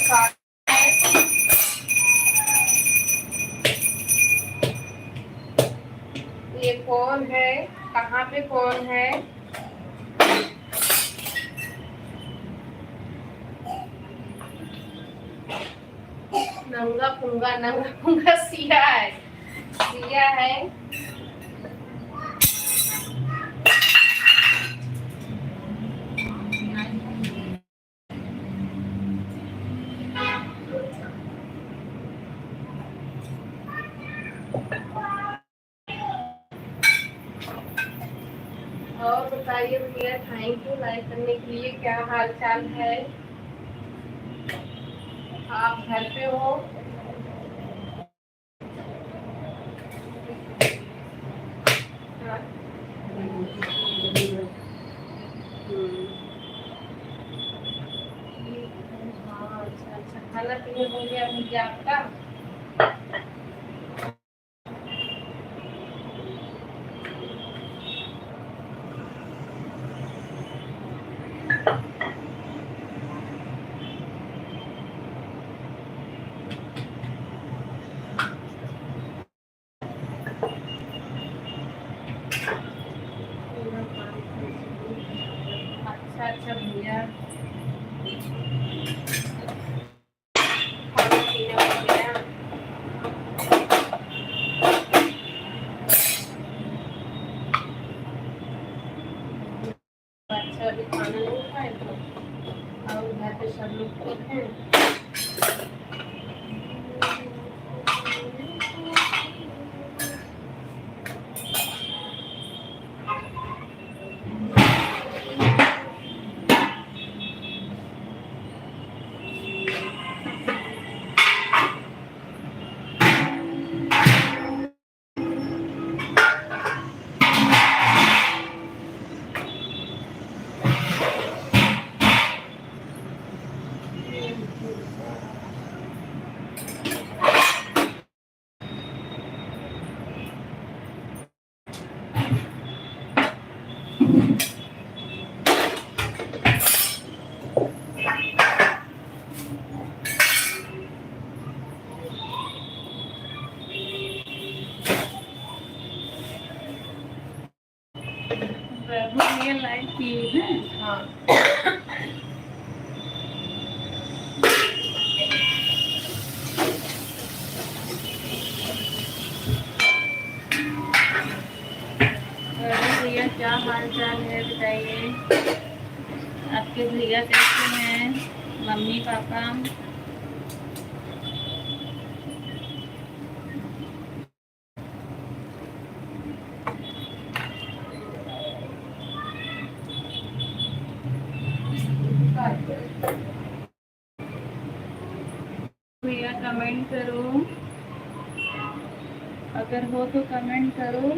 [SPEAKER 2] साथ है। ये कौन है, कहाँ पे कौन है? नंगा पुंगा सिया है, सिया है। और बताइए भैया, थैंक यू लाइक करने के लिए। क्या हाल चाल है? आप घर पे हो? हाँ। हाँ, अच्छा अच्छा, खाना पीना हो गया भैया आपका? अच्छा अच्छा भैया, खाना पीना हो गया? अच्छा, अभी खाना नहीं खाए तो? और घर पे सब लोग ठीक हैं?
[SPEAKER 1] भैया लाइक किए हैं।
[SPEAKER 2] हाँ।
[SPEAKER 1] भैया क्या हाल चाल है बताइए? आपके भैया कैसे हैं, मम्मी पापा? भैया कमेंट करो, अगर हो तो कमेंट करो।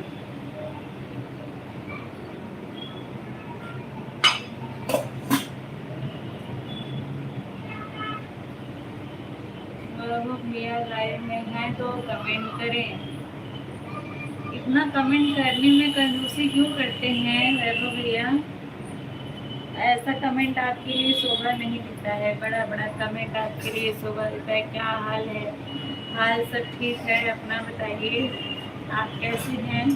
[SPEAKER 1] और वो भैया लाइव में हैं तो कमेंट करें। इतना कमेंट करने में कंजूसी क्यों करते हैं वैभव भैया? ऐसा कमेंट आपके लिए शोभा नहीं देता है। बड़ा बड़ा कमेंट आपके लिए शोभा देता है। क्या हाल है? हाल सब ठीक है, अपना बताइए, आप कैसे हैं?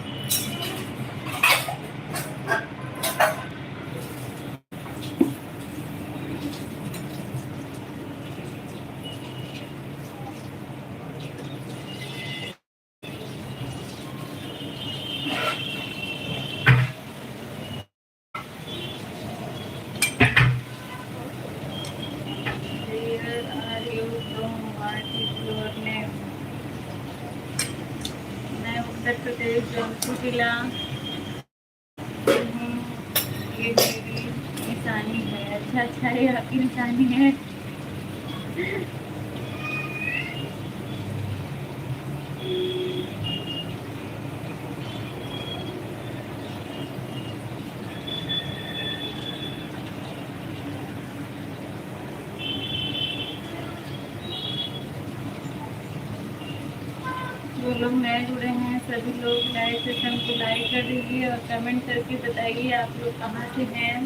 [SPEAKER 1] Where are you from? What is your name? मैं उत्तर प्रदेश जौनपुर जिला हूँ। ये मेरी निशानी है। अच्छा अच्छा, ये आपकी निशानी है। जो लोग नए जुड़े हैं सभी लोग लाइव सेशन को लाइक कर दीजिए और कमेंट करके बताइए आप लोग कहाँ से हैं।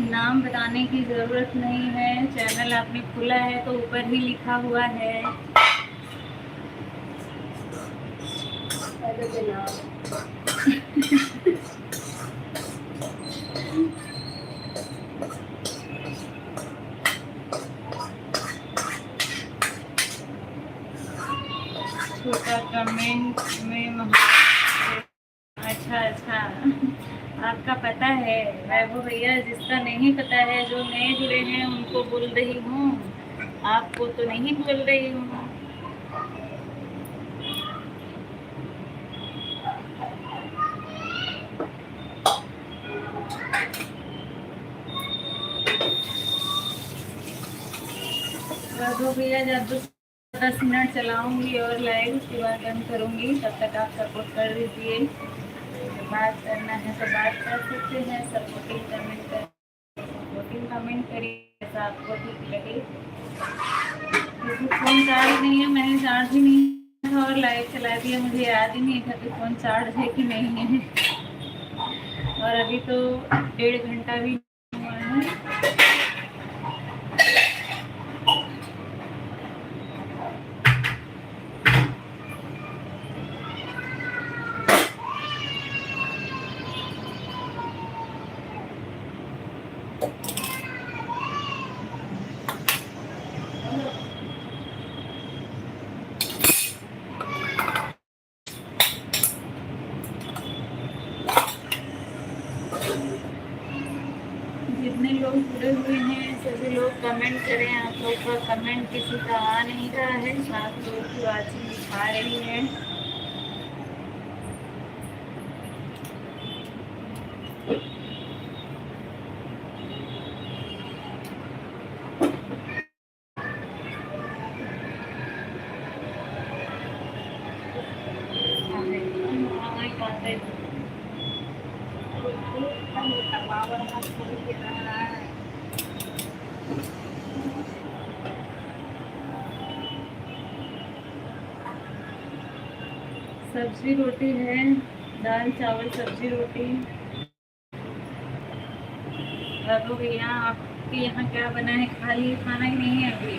[SPEAKER 1] नाम बताने की ज़रूरत नहीं है, चैनल आपने खुला है तो ऊपर ही लिखा हुआ है।
[SPEAKER 2] पहले के नाम
[SPEAKER 1] छोटा कमेंट में अच्छा अच्छा, आपका पता है वैभव भैया, जिसका नहीं पता है, जो नए जुड़े हैं उनको बोल रही हूँ, आपको तो नहीं बोल रही हूँ। वैभव भैया जब 10 मिनट चलाऊंगी और लाइव, उसके बाद बंद करूंगी, तब तक आप सपोर्ट कर दीजिए। बात करना है तो बात कर सकते हैं, सपोर्टिंग कमेंट करिए जैसा आपको ठीक लगे। क्योंकि फ़ोन चार्ज नहीं है, मैंने चार्ज ही नहीं था और लाइव चला दिया, मुझे याद ही नहीं था कि फ़ोन चार्ज है कि नहीं है। और अभी तो 1.5 घंटा भी नहीं हुआ है। जितने लोग जुड़े हुए हैं सभी लोग कमेंट करें। आप लोग का कमेंट किसी का आ नहीं रहा है, 7 लोग की वाचिंग दिखा रही है। सब्जी रोटी है, दाल चावल सब्जी रोटी। बाबू भैया आपके यहाँ क्या बना है? खाली खाना ही नहीं है अभी।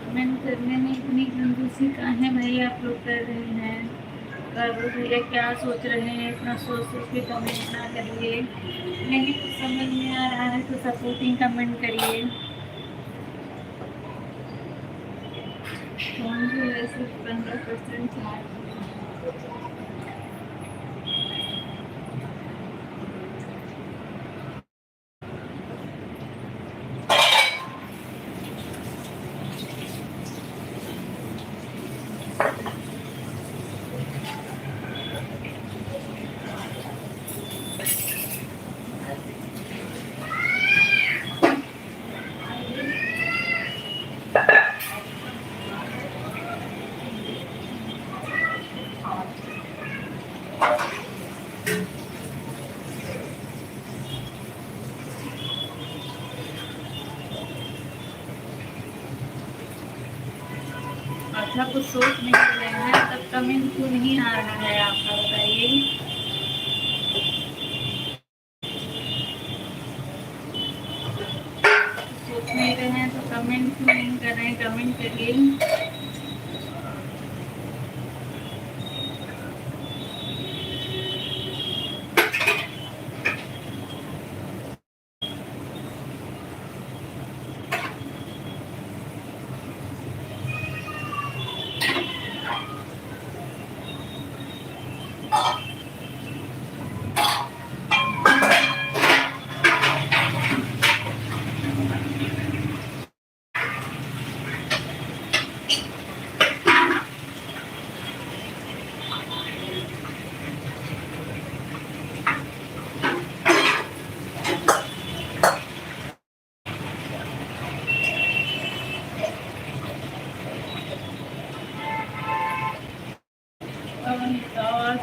[SPEAKER 1] कमेंट करने में इतनी कंजूसी काहे भाई आप लोग कर रहे हैं? बाबू भैया क्या सोच रहे हैं? इतना सोच सोच के कमेंट ना करिए। नहीं कुछ समझ में आ रहा है तो सपोर्टिंग कमेंट करिए। फोन जो है सिर्फ 15% चार्ज है। अच्छा कुछ सोच नहीं रहे हैं तब कमेंट क्यों नहीं आ रहा है आपका, बताइए। सोच नहीं रहे हैं तो कमेंट क्यों नहीं कर रहे हैं? कमेंट करिए।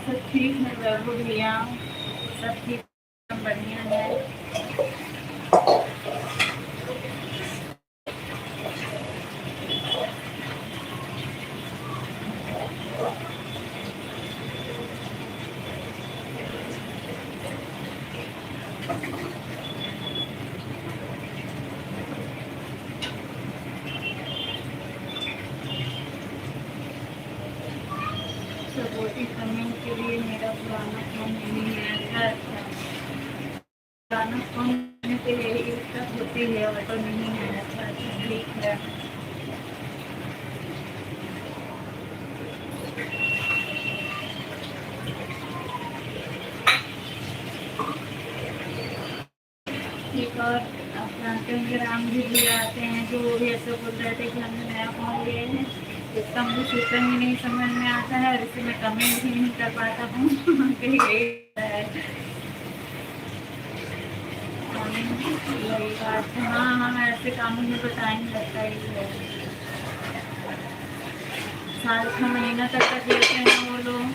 [SPEAKER 1] सब ठीक है बाबू भैया, सब ठीक सब बढ़िया है। सपोर्टिव कमेंट के लिए मेरा पुराना फोन नहीं है। अच्छा, पुराना फोन के लिए ही दिक्कत होती है, ऑटो नहीं है। अच्छा, ठीक है। एक और आप जानते हैं कि राम जी भी आते हैं, जो वो भी ऐसे बोल रहे थे कि हमने नया फोन लिए हैं, इसका मुझे सूत्र ही नहीं समझ में आता है और इसे मैं कमेंट भी नहीं कर पाता हूँ। वही बात है। हाँ हाँ, ऐसे कामों में तो टाइम लगता ही है। 7-6 महीना तक लेते हैं वो लोग।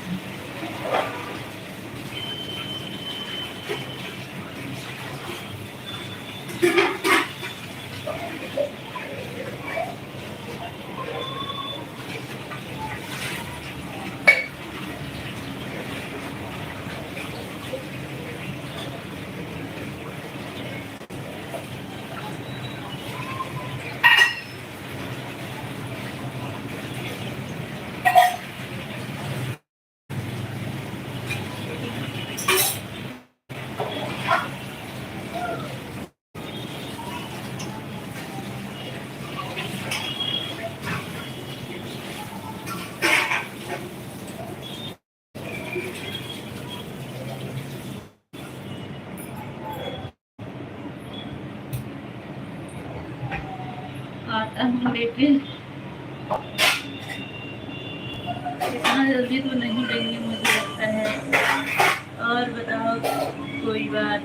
[SPEAKER 1] आता हूँ लेकिन इतना जल्दी तो नहीं देंगे मुझे लगता है। और बताओ कोई बात।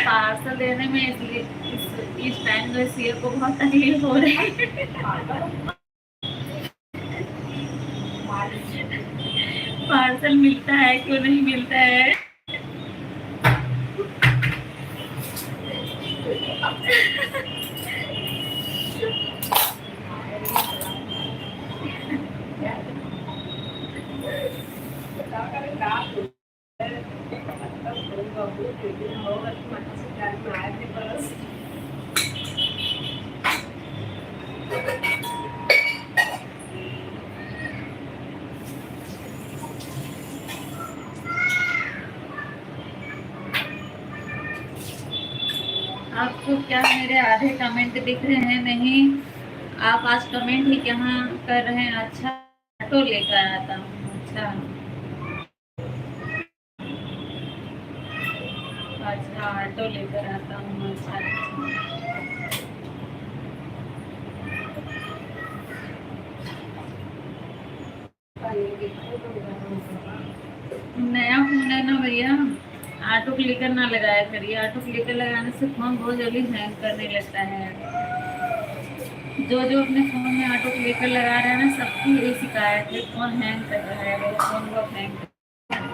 [SPEAKER 1] पार्सल देने में इसलिए इस टाइम में सीए को बहुत तकलीफ हो रही है। पार्सल मिलता है क्यों नहीं मिलता है। आपको क्या मेरे आधे कमेंट दिख रहे हैं? नहीं, आप आज कमेंट ही क्या कर रहे हैं? अच्छा, ऑटो लेकर आता हूँ। अच्छा अच्छा, ऑटो लेकर आता हूँ। अच्छा नया फोन है ना भैया, ऑटो क्लिकर ना लगाया करिए। ऑटो क्लिकर लगाने से फोन बहुत जल्दी हैंग करने लगता है। जो जो अपने फोन में ऑटो क्लिकर लगा रहे हैं ना, सबकी यही शिकायत है, फोन हैंग कर रहा है, वो फोन बहुत हैंग कर रहा है।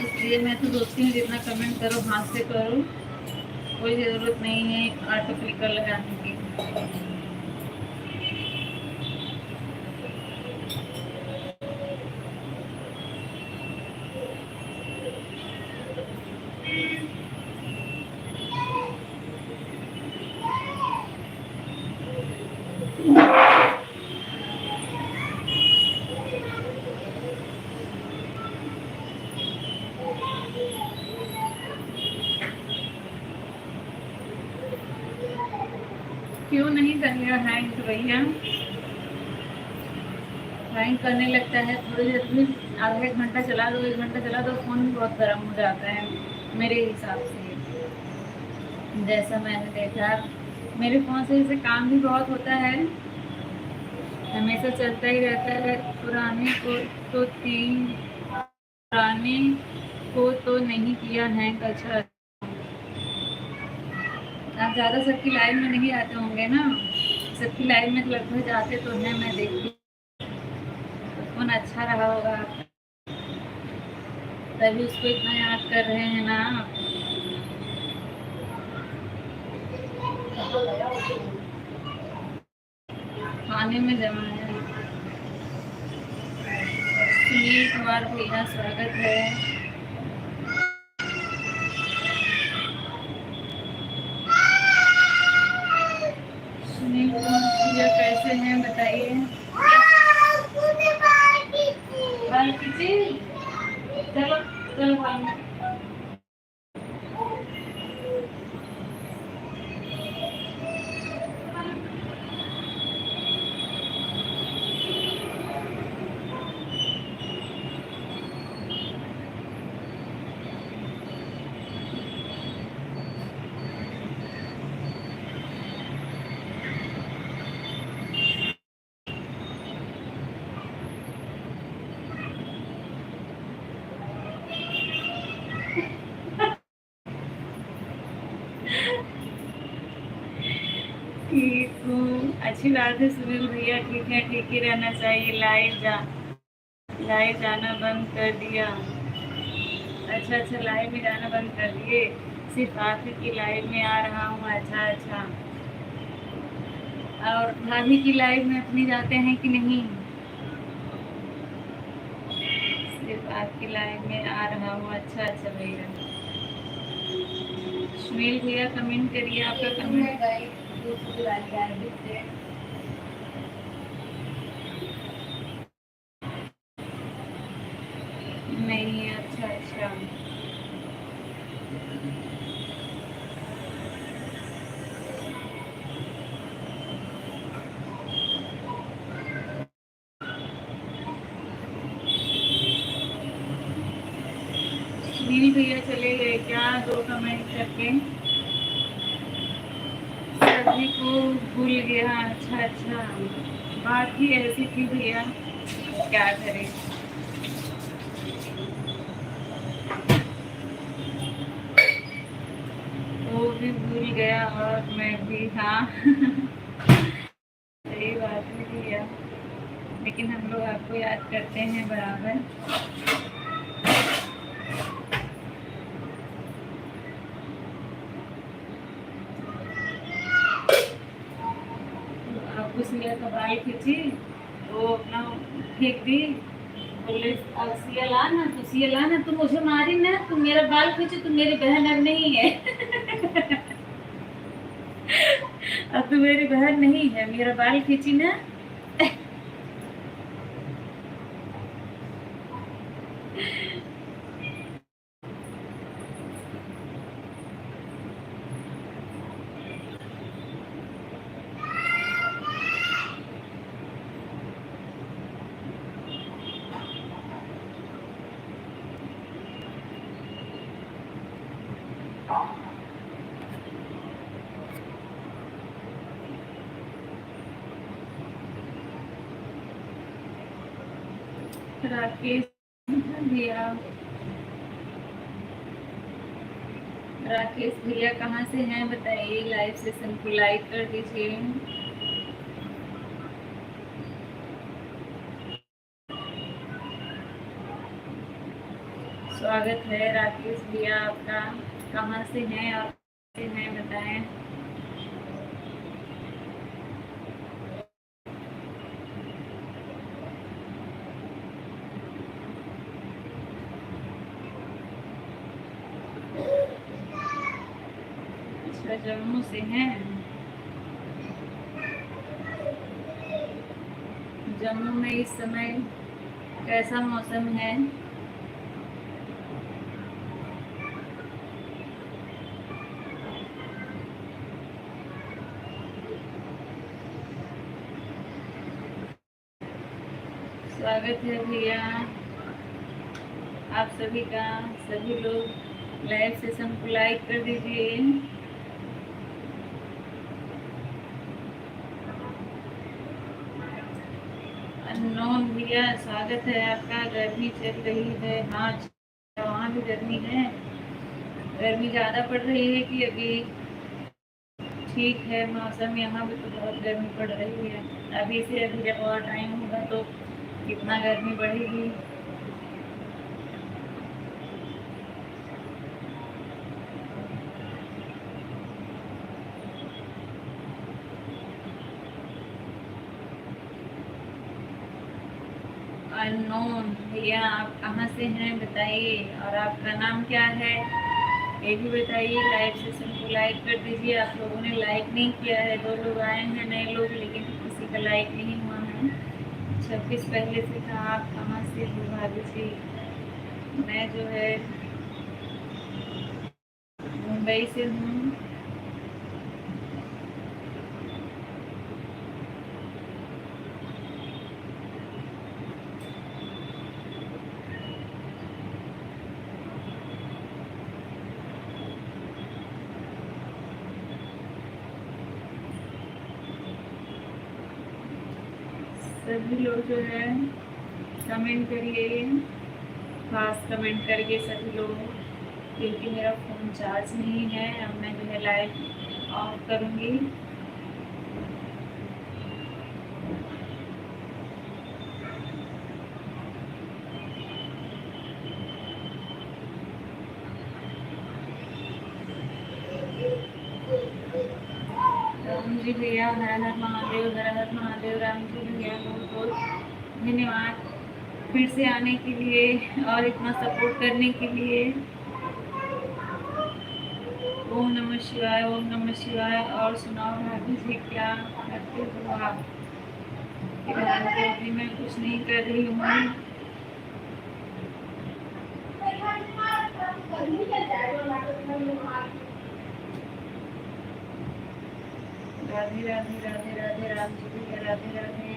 [SPEAKER 1] इसलिए मैं तो सोचती हूँ जितना कमेंट करो हाथ से करो, कोई ज़रूरत नहीं है ऑटो क्लिकर लगाने की। क्यों नहीं करेगा हैंग भैया? हैंग करने लगता है थोड़ी देर में। आधा 1 घंटा चला दो, 1 घंटा चला दो, फ़ोन बहुत गर्म हो जाता है मेरे हिसाब से। जैसा मैंने देखा, मेरे फ़ोन से इसे काम भी बहुत होता है हमेशा चलता ही रहता है। पुराने को तो नहीं किया है। अच्छा, आप ज़्यादा सबकी लाइव में नहीं आते होंगे ना? सबकी लाइव में लगभग जाते तो हैं, मैं देखती। फोन अच्छा रहा होगा आपका, तभी उसको इतना याद कर रहे हैं ना। खाने में जमा है। सुनील कुमार भैया स्वागत है। सुनील कुमार भैया कैसे हैं बताइए। बाल खींची? चलो चलो बाल में। ठीक हूँ, अच्छी बात है सुनील भैया। ठीक है, ठीक ही रहना चाहिए। लाइव जाना बंद कर दिया? अच्छा अच्छा, लाइव में जाना बंद कर दिए। सिर्फ आप ही की लाइव में आ रहा हूँ। अच्छा अच्छा, और भाभी की लाइव में अपनी जाते हैं कि नहीं? सिर्फ आपकी लाइव में आ रहा हूँ। अच्छा अच्छा भैया। सुनील भैया कमेंट करिए, आपका कमेंट। नहीं, अच्छा अच्छा। सुनील भैया चले गए क्या? 2 कमेंट करके सभी को भूल गया। अच्छा अच्छा, बात ही ऐसी थी भैया, क्या करें। वो भी भूल गया और मैं भी। हाँ सही बात है भैया, लेकिन हम लोग आपको याद करते हैं बराबर। आपको सिया का बाल खींची, वो अपना फेंक दी। बोले अब सिया ला ना, तो सिया ला ना, तुम मुझे मारी ना, तुम मेरा बाल खींची, तुम मेरी बहन अब नहीं है। अब तो मेरी बहन नहीं है, मेरा बाल खींची ना। राकेश भैया, राकेश भैया कहाँ से हैं बताइए। लाइव सेशन को लाइक कर दीजिए। स्वागत है राकेश भैया आपका। कहाँ से हैं और कैसे हैं बताएं। अच्छा, जम्मू से हैं। जम्मू में इस समय कैसा मौसम है? स्वागत है भैया आप सभी का। सभी लोग लाइव सेशन को लाइक कर दीजिए। अननोन भैया स्वागत है आपका। गर्मी चल रही है, हाँ वहाँ भी गर्मी है। गर्मी ज़्यादा पड़ रही है कि अभी ठीक है मौसम? यहाँ भी तो बहुत गर्मी पड़ रही है। अभी से अभी जब और टाइम होगा तो कितना गर्मी बढ़ेगी। अननोन भैया आप कहाँ से हैं बताइए, और आपका नाम क्या है ये भी बताइए। लाइव सेशन को लाइक कर दीजिए। आप लोगों ने लाइक नहीं किया है, 2 लोग आए हैं नए लोग, लेकिन किसी का लाइक नहीं हुआ है। 26 पहले से था। आप कहाँ से हो भाभी जी? मैं जो है मुंबई से हूँ। सभी लोग जो है कमेंट करिए, खास कमेंट करिए सभी लोग, क्योंकि मेरा फ़ोन चार्ज नहीं है। अब मैं जो है लाइव ऑफ करूँगी। राम जी भैया हर हर महादेव, हर हर महादेव। राम जी भैया बहुत बहुत धन्यवाद फिर से आने के लिए और इतना सपोर्ट करने के लिए। ओम नमः शिवाय, ओम नमः शिवाय। और सुनाओ भाभी जी क्या करते हो आप? फिलहाल तो अभी मैं कुछ नहीं कर रही हूँ। राधे राधे राधे राधे। राम जी भैया राधे राधे।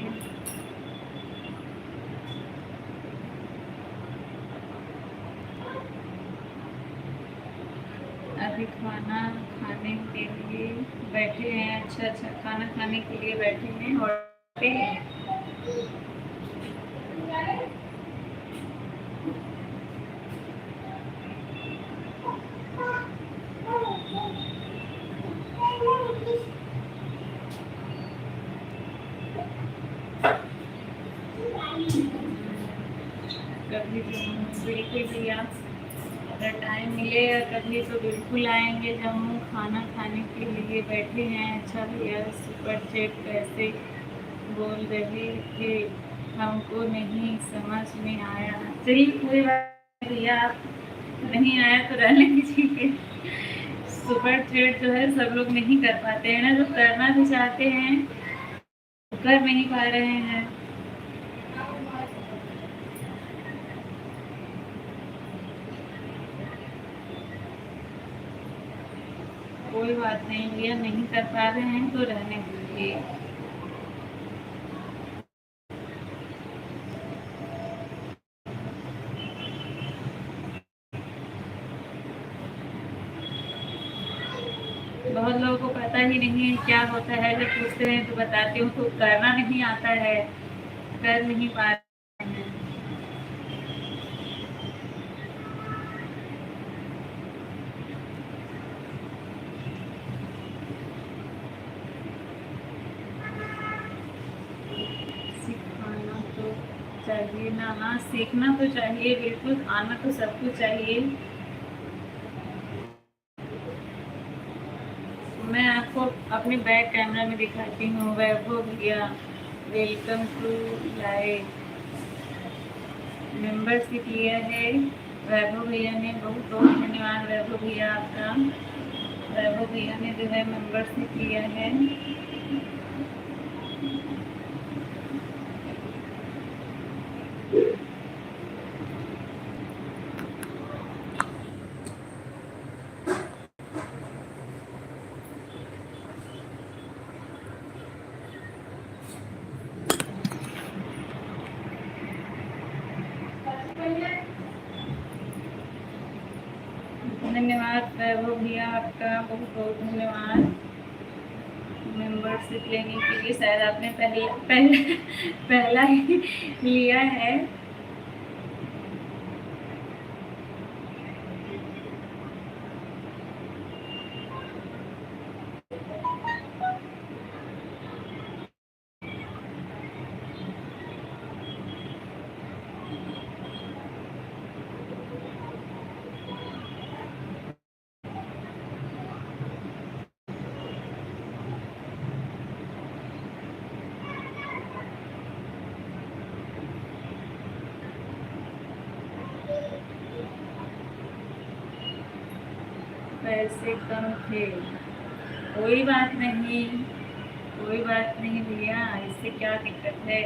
[SPEAKER 1] अभी खाना खाने के लिए बैठे हैं। अच्छा अच्छा, खाना खाने के लिए बैठे हैं और कभी तो बिल्कुल भैया अगर टाइम मिलेगा कभी तो बिल्कुल आएंगे जम्मू। खाना खाने के लिए बैठे हैं। अच्छा भैया सुपर चैट कैसे बोल रहे थे हमको नहीं समझ में आया। चलिए कोई बात भैया, आप नहीं आया तो रहने दीजिए। सुपर चैट जो है सब लोग नहीं कर पाते हैं ना, जो करना भी चाहते हैं कर नहीं पा रहे हैं। कोई बात नहीं भैया, नहीं कर पा रहे हैं तो रहने दीजिए। बहुत लोगों को पता ही नहीं है क्या होता है। जब पूछते हैं तो बताती हूँ, तो करना नहीं आता है, कर नहीं पा रहे हैं। सिखाना तो चाहिए ना, हाँ सीखना तो चाहिए बिल्कुल, आना तो सबको चाहिए। मैं आपको अपने बैक कैमरा में दिखाती हूँ। वैभव भैया वेलकम टू लाइव, मेंबरशिप लिया है वैभव भैया ने। बहुत बहुत धन्यवाद वैभव भैया आपका। वैभव भैया ने जो है मेंबरशिप लिया है। धन्यवाद वैभव भैया आपका, बहुत बहुत धन्यवाद मेंबरशिप लेने के लिए शायद आपने पहला ही लिया है। पैसे कम थे, कोई बात नहीं, कोई बात नहीं भैया, इससे क्या दिक्कत है।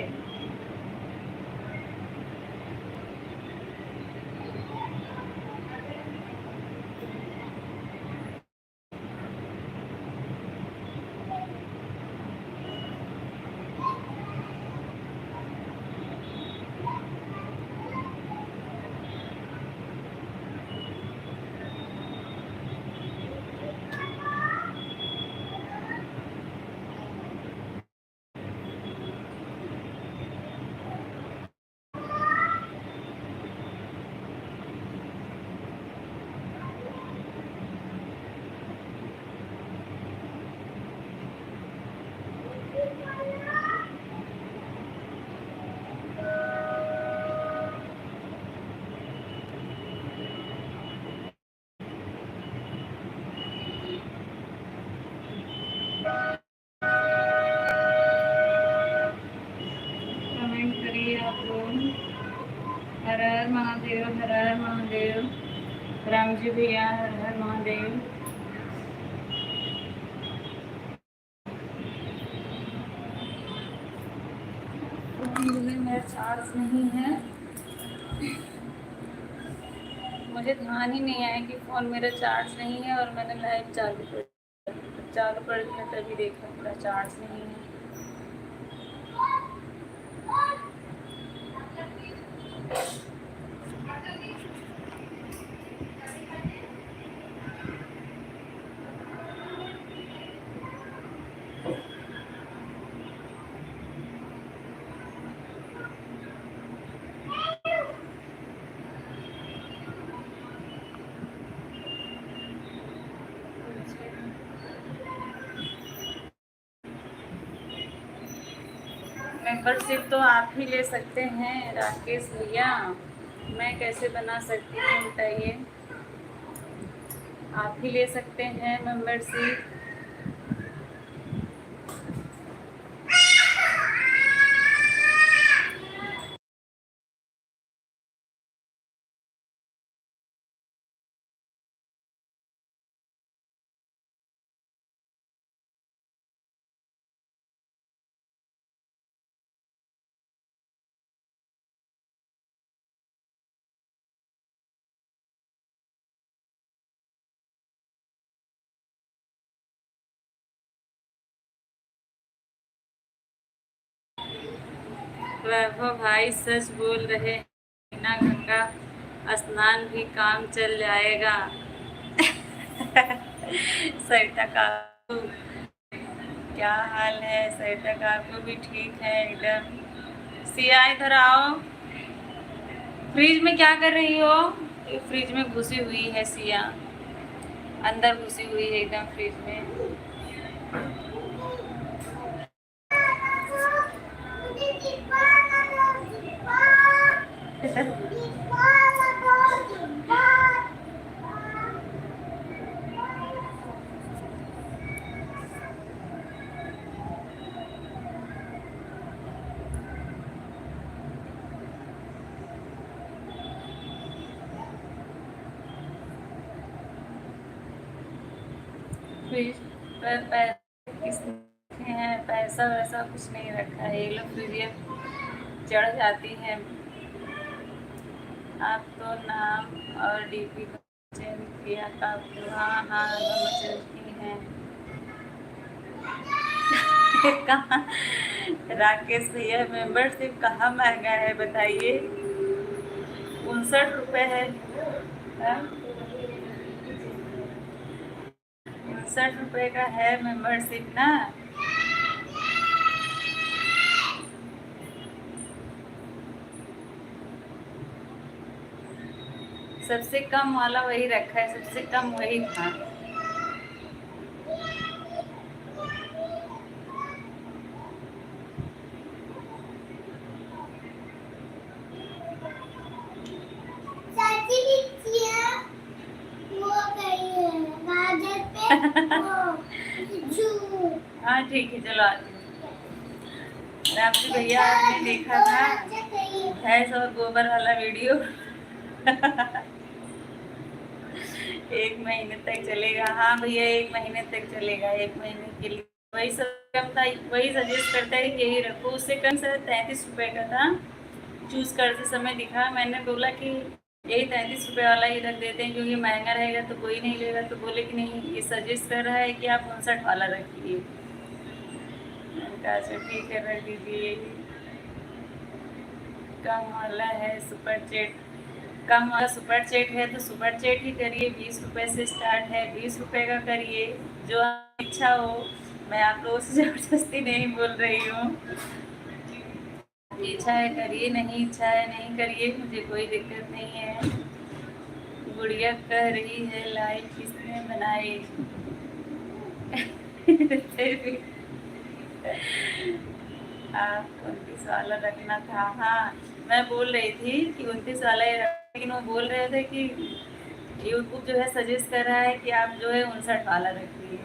[SPEAKER 1] कमेंट करिए आप लोग। हर हर महादेव, हर हर महादेव। राम जी भैया हर हर महादेव। मेरा चार्ज नहीं है, मुझे ध्यान ही नहीं आया कि फ़ोन मेरा चार्ज नहीं है और मैंने लाइव चालू कर दिया, तभी देखा मेरा चार्ज नहीं है। मेंबरशिप तो आप ही ले सकते हैं राकेश भैया, मैं कैसे बना सकती हूँ बताइए। आप ही ले सकते हैं मेंबरशिप। वैभव भाई सच बोल रहे हैं, बिना गंगा स्नान भी काम चल जाएगा। सरिता काकू क्या हाल है? सरिता काकू भी ठीक है एकदम। सिया इधर आओ, फ्रिज में क्या कर रही हो? फ्रिज में घुसी हुई है सिया, अंदर घुसी हुई है एकदम फ्रिज में। फ्रिज पर पैसा वैसा कुछ नहीं रखा है, ये लोग फ्रिज चढ़ जाती है। आप तो नाम और डीपी चेंज किया था। हाँ हाँ दोनों चलती हैं। कहाँ राकेश भैया मेंबरशिप कहाँ महंगा है बताइए? 59 रुपये है। 59 रुपये का है मेंबरशिप ना। सबसे कम वाला वही रखा है, सबसे कम वही था। हाँ ठीक है, चलो आते हैं। रात्रि भैया आपने देखा था भैंस और गोबर वाला वीडियो? 1 महीने तक चलेगा। हाँ भैया 1 महीने तक चलेगा, 1 महीने के लिए वही सब कम था, वही सजेस्ट करता है कि यही रखो। उससे कम से 33 रुपये का था, चूज़ करते समय दिखा। मैंने बोला कि यही 33 रुपये वाला ही रख देते हैं क्योंकि महंगा रहेगा तो कोई नहीं लेगा। तो बोले कि नहीं, ये सजेस्ट कर रहा है कि आप 59 वाला रखिए। मैंने कहा अच्छा ठीक है, रख दीजिए। कम वाला है सुपर चैट, कम वाला सुपर चैट है तो सुपर चैट ही करिए। 20 रुपये से स्टार्ट है, 20 रुपये का करिए, जो आपकी इच्छा हो। मैं आप लोगों से ज़बरदस्ती नहीं बोल रही हूँ। इच्छा है करिए, नहीं इच्छा है नहीं करिए, मुझे कोई दिक्कत नहीं है। गुड़िया कह रही है लाइव किसने बनाई? आप 29 वाला रखना था। हाँ मैं बोल रही थी कि 29 वाला ही रखना, लेकिन वो बोल रहे थे कि यूट्यूब जो है सजेस्ट कर रहा है कि आप जो है 59 वाला रखिए।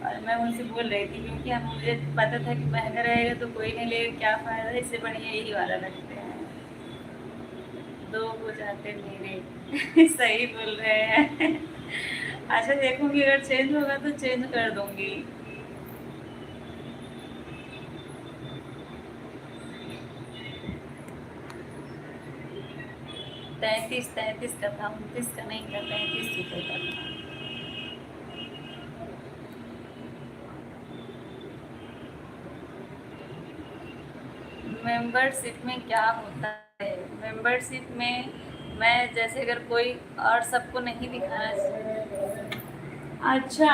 [SPEAKER 1] और मैं उनसे बोल रही थी क्योंकि हम मुझे पता था कि महंगा रहेगा तो कोई नहीं लेगा, क्या फ़ायदा, इससे बढ़िया यही वाला रखते हैं। 2 हो जाते मेरे। सही बोल रहे हैं। अच्छा देखूंगी, अगर चेंज होगा तो चेंज कर दूंगी। 33 का था, 29 का नहीं था, 33 रुपये का था। मेंबरशिप में क्या होता है? मेंबरशिप में मैं जैसे अगर कोई और सबको नहीं दिखाना चाहिए। अच्छा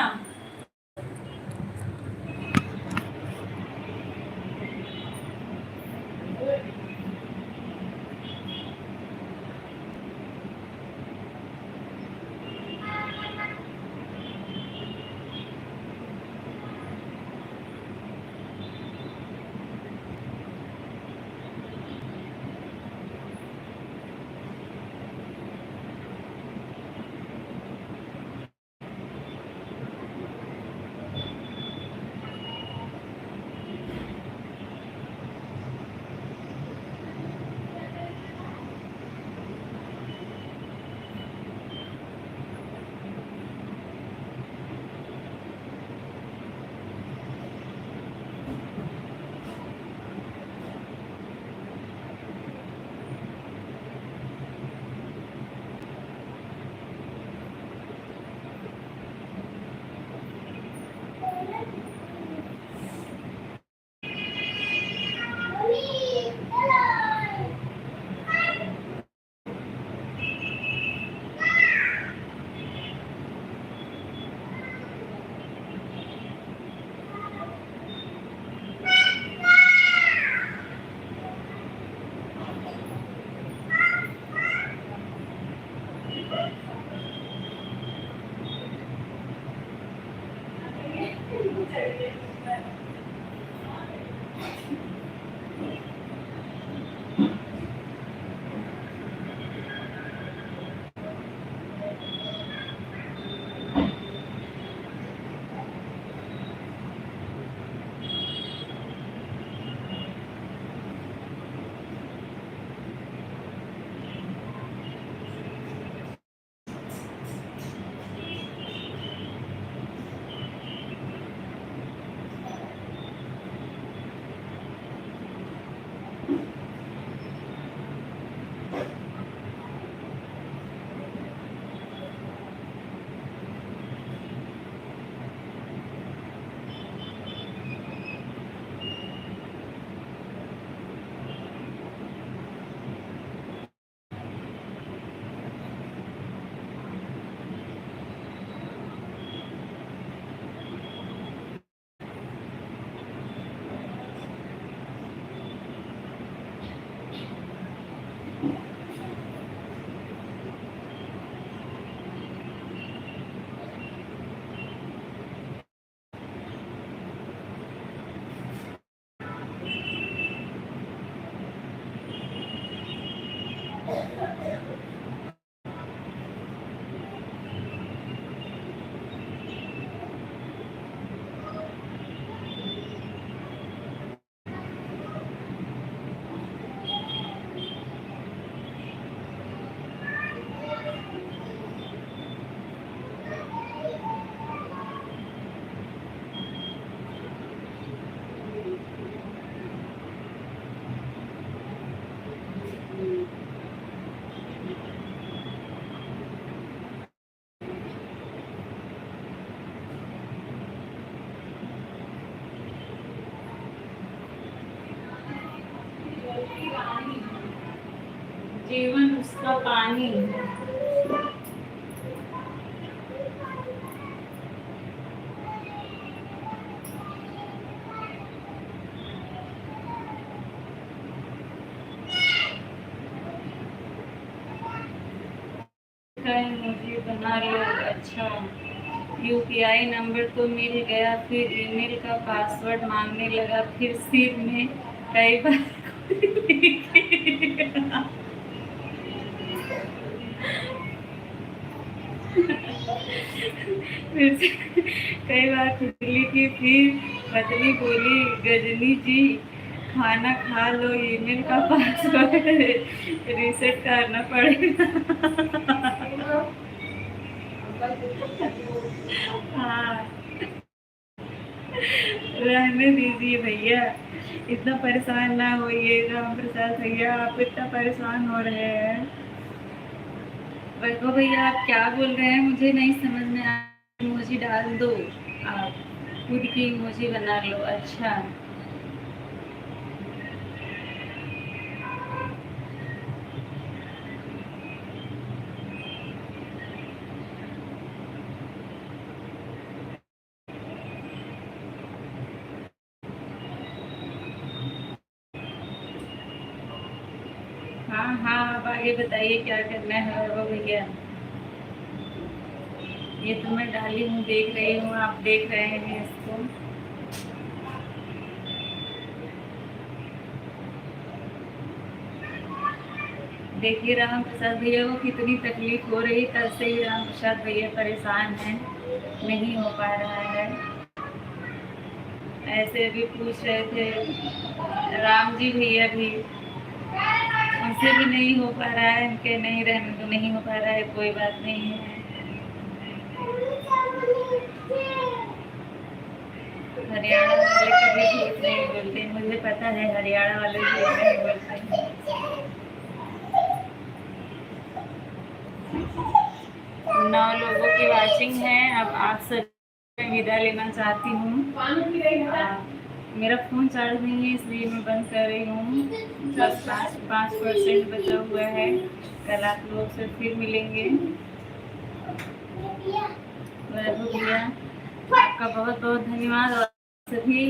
[SPEAKER 1] इसका पानी मुझे बना लो। अच्छा, यूपीआई नंबर तो मिल गया, फिर ईमेल का पासवर्ड मांगने लगा, फिर सिर में कई बार फिर से कई बार खुजली की, फिर पत्नी बोली गजनी जी खाना खा लो, ईमेल का पासवर्ड रीसेट करना पड़ेगा। हाँ, रहने दीजिए भैया, इतना परेशान ना होइए राम प्रसाद भैया, आप इतना परेशान हो रहे हैं। वैभव भैया आप क्या बोल रहे हैं मुझे नहीं समझ में आ, इमोजी डाल दो, आप खुद की इमोजी बना लो। अच्छा, हाँ हाँ, आप आगे बताइए क्या करना है वैभव भैया। ये तो मैं डाली हूँ, देख रही हूँ, आप देख रहे हैं इसको। देखिए राम प्रसाद भैया को कितनी तकलीफ हो रही, कल से ही राम प्रसाद भैया परेशान हैं, नहीं हो पा रहा है। ऐसे भी पूछ रहे थे राम जी भैया भी, उनसे भी नहीं हो पा रहा है, उनके नहीं रहने तो नहीं हो पा रहा है, कोई बात नहीं है। हरियाणा वाले कभी झूठ नहीं बोलते, मुझे पता है हरियाणा वाले झूठ नहीं बोलते। 9 लोगों की वाचिंग है, अब आप सब विदा लेना चाहती हूँ। मेरा फ़ोन चार्ज नहीं है इसलिए मैं बंद कर रही हूँ, बस 5% बचा हुआ है। कल आप लोग से फिर मिलेंगे। वैभव भैया आपका बहुत बहुत धन्यवाद, और सभी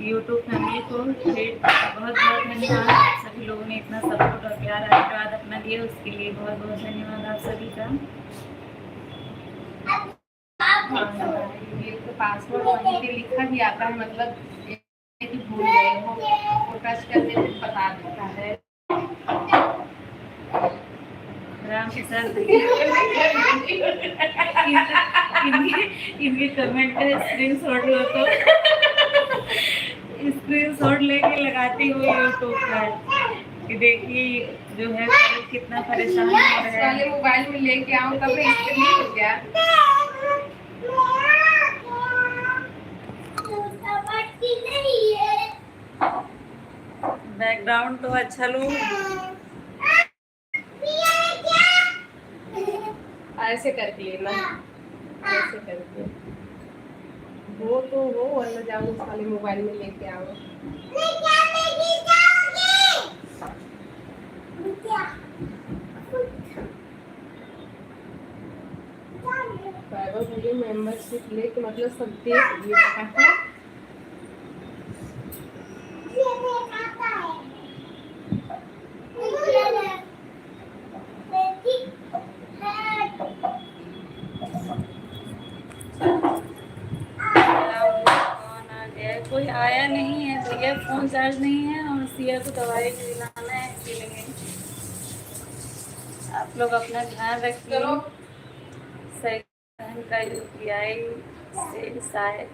[SPEAKER 1] यूट्यूब फैमिली को फिर बहुत बहुत धन्यवाद। सभी लोगों ने इतना सपोर्ट और प्यार आशीर्वाद अपना दिया, उसके लिए बहुत बहुत धन्यवाद आप सभी का।
[SPEAKER 2] ये तो पासवर्ड वहीं पे लिखा भी आता है, मतलब कि भूल गए हो वो टच करने पे बता देता है।
[SPEAKER 1] राम प्रसाद इनके कमेंट का स्क्रीनशॉट लो तो स्क्रीनशॉट लेके लगाती हूँ यूट्यूब पर कि देखिए जो है कितना परेशान हो रहा है।
[SPEAKER 2] मोबाइल में लेके आऊँ तब स्क्रीन हो गया।
[SPEAKER 1] बैकग्राउंड तो अच्छा लो,
[SPEAKER 2] ऐसे करके लेना, ऐसे करके वो तो वो वरना जाओ उस वाले मोबाइल में लेके आओ। वैभव मेंबरशिप लेके मतलब सब देख लिए पता है।
[SPEAKER 1] कोई आया नहीं है भैया, फोन चार्ज नहीं है और सिया को दवाई भी दिलाना है, इसीलिए आप लोग अपना ध्यान रखिए। सही का यूपीआई से शायद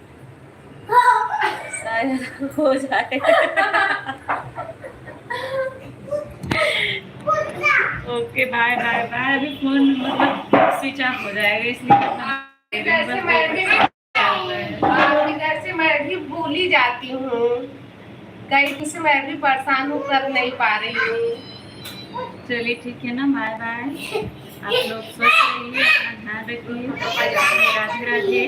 [SPEAKER 1] हो जाए। Okay bye bye bye. अभी फोन मतलब स्विच ऑफ हो जाएगा इसलिए
[SPEAKER 2] इधर से मैं भी भूल ही जाती हूँ, कहीं से मैं भी परेशान हूँ, कर नहीं पा रही हूँ।
[SPEAKER 1] चलिए ठीक है ना, बाय बाय। आप लोग स्वस्थ रहिए, अपना ध्यान रखिए, राधे राधे।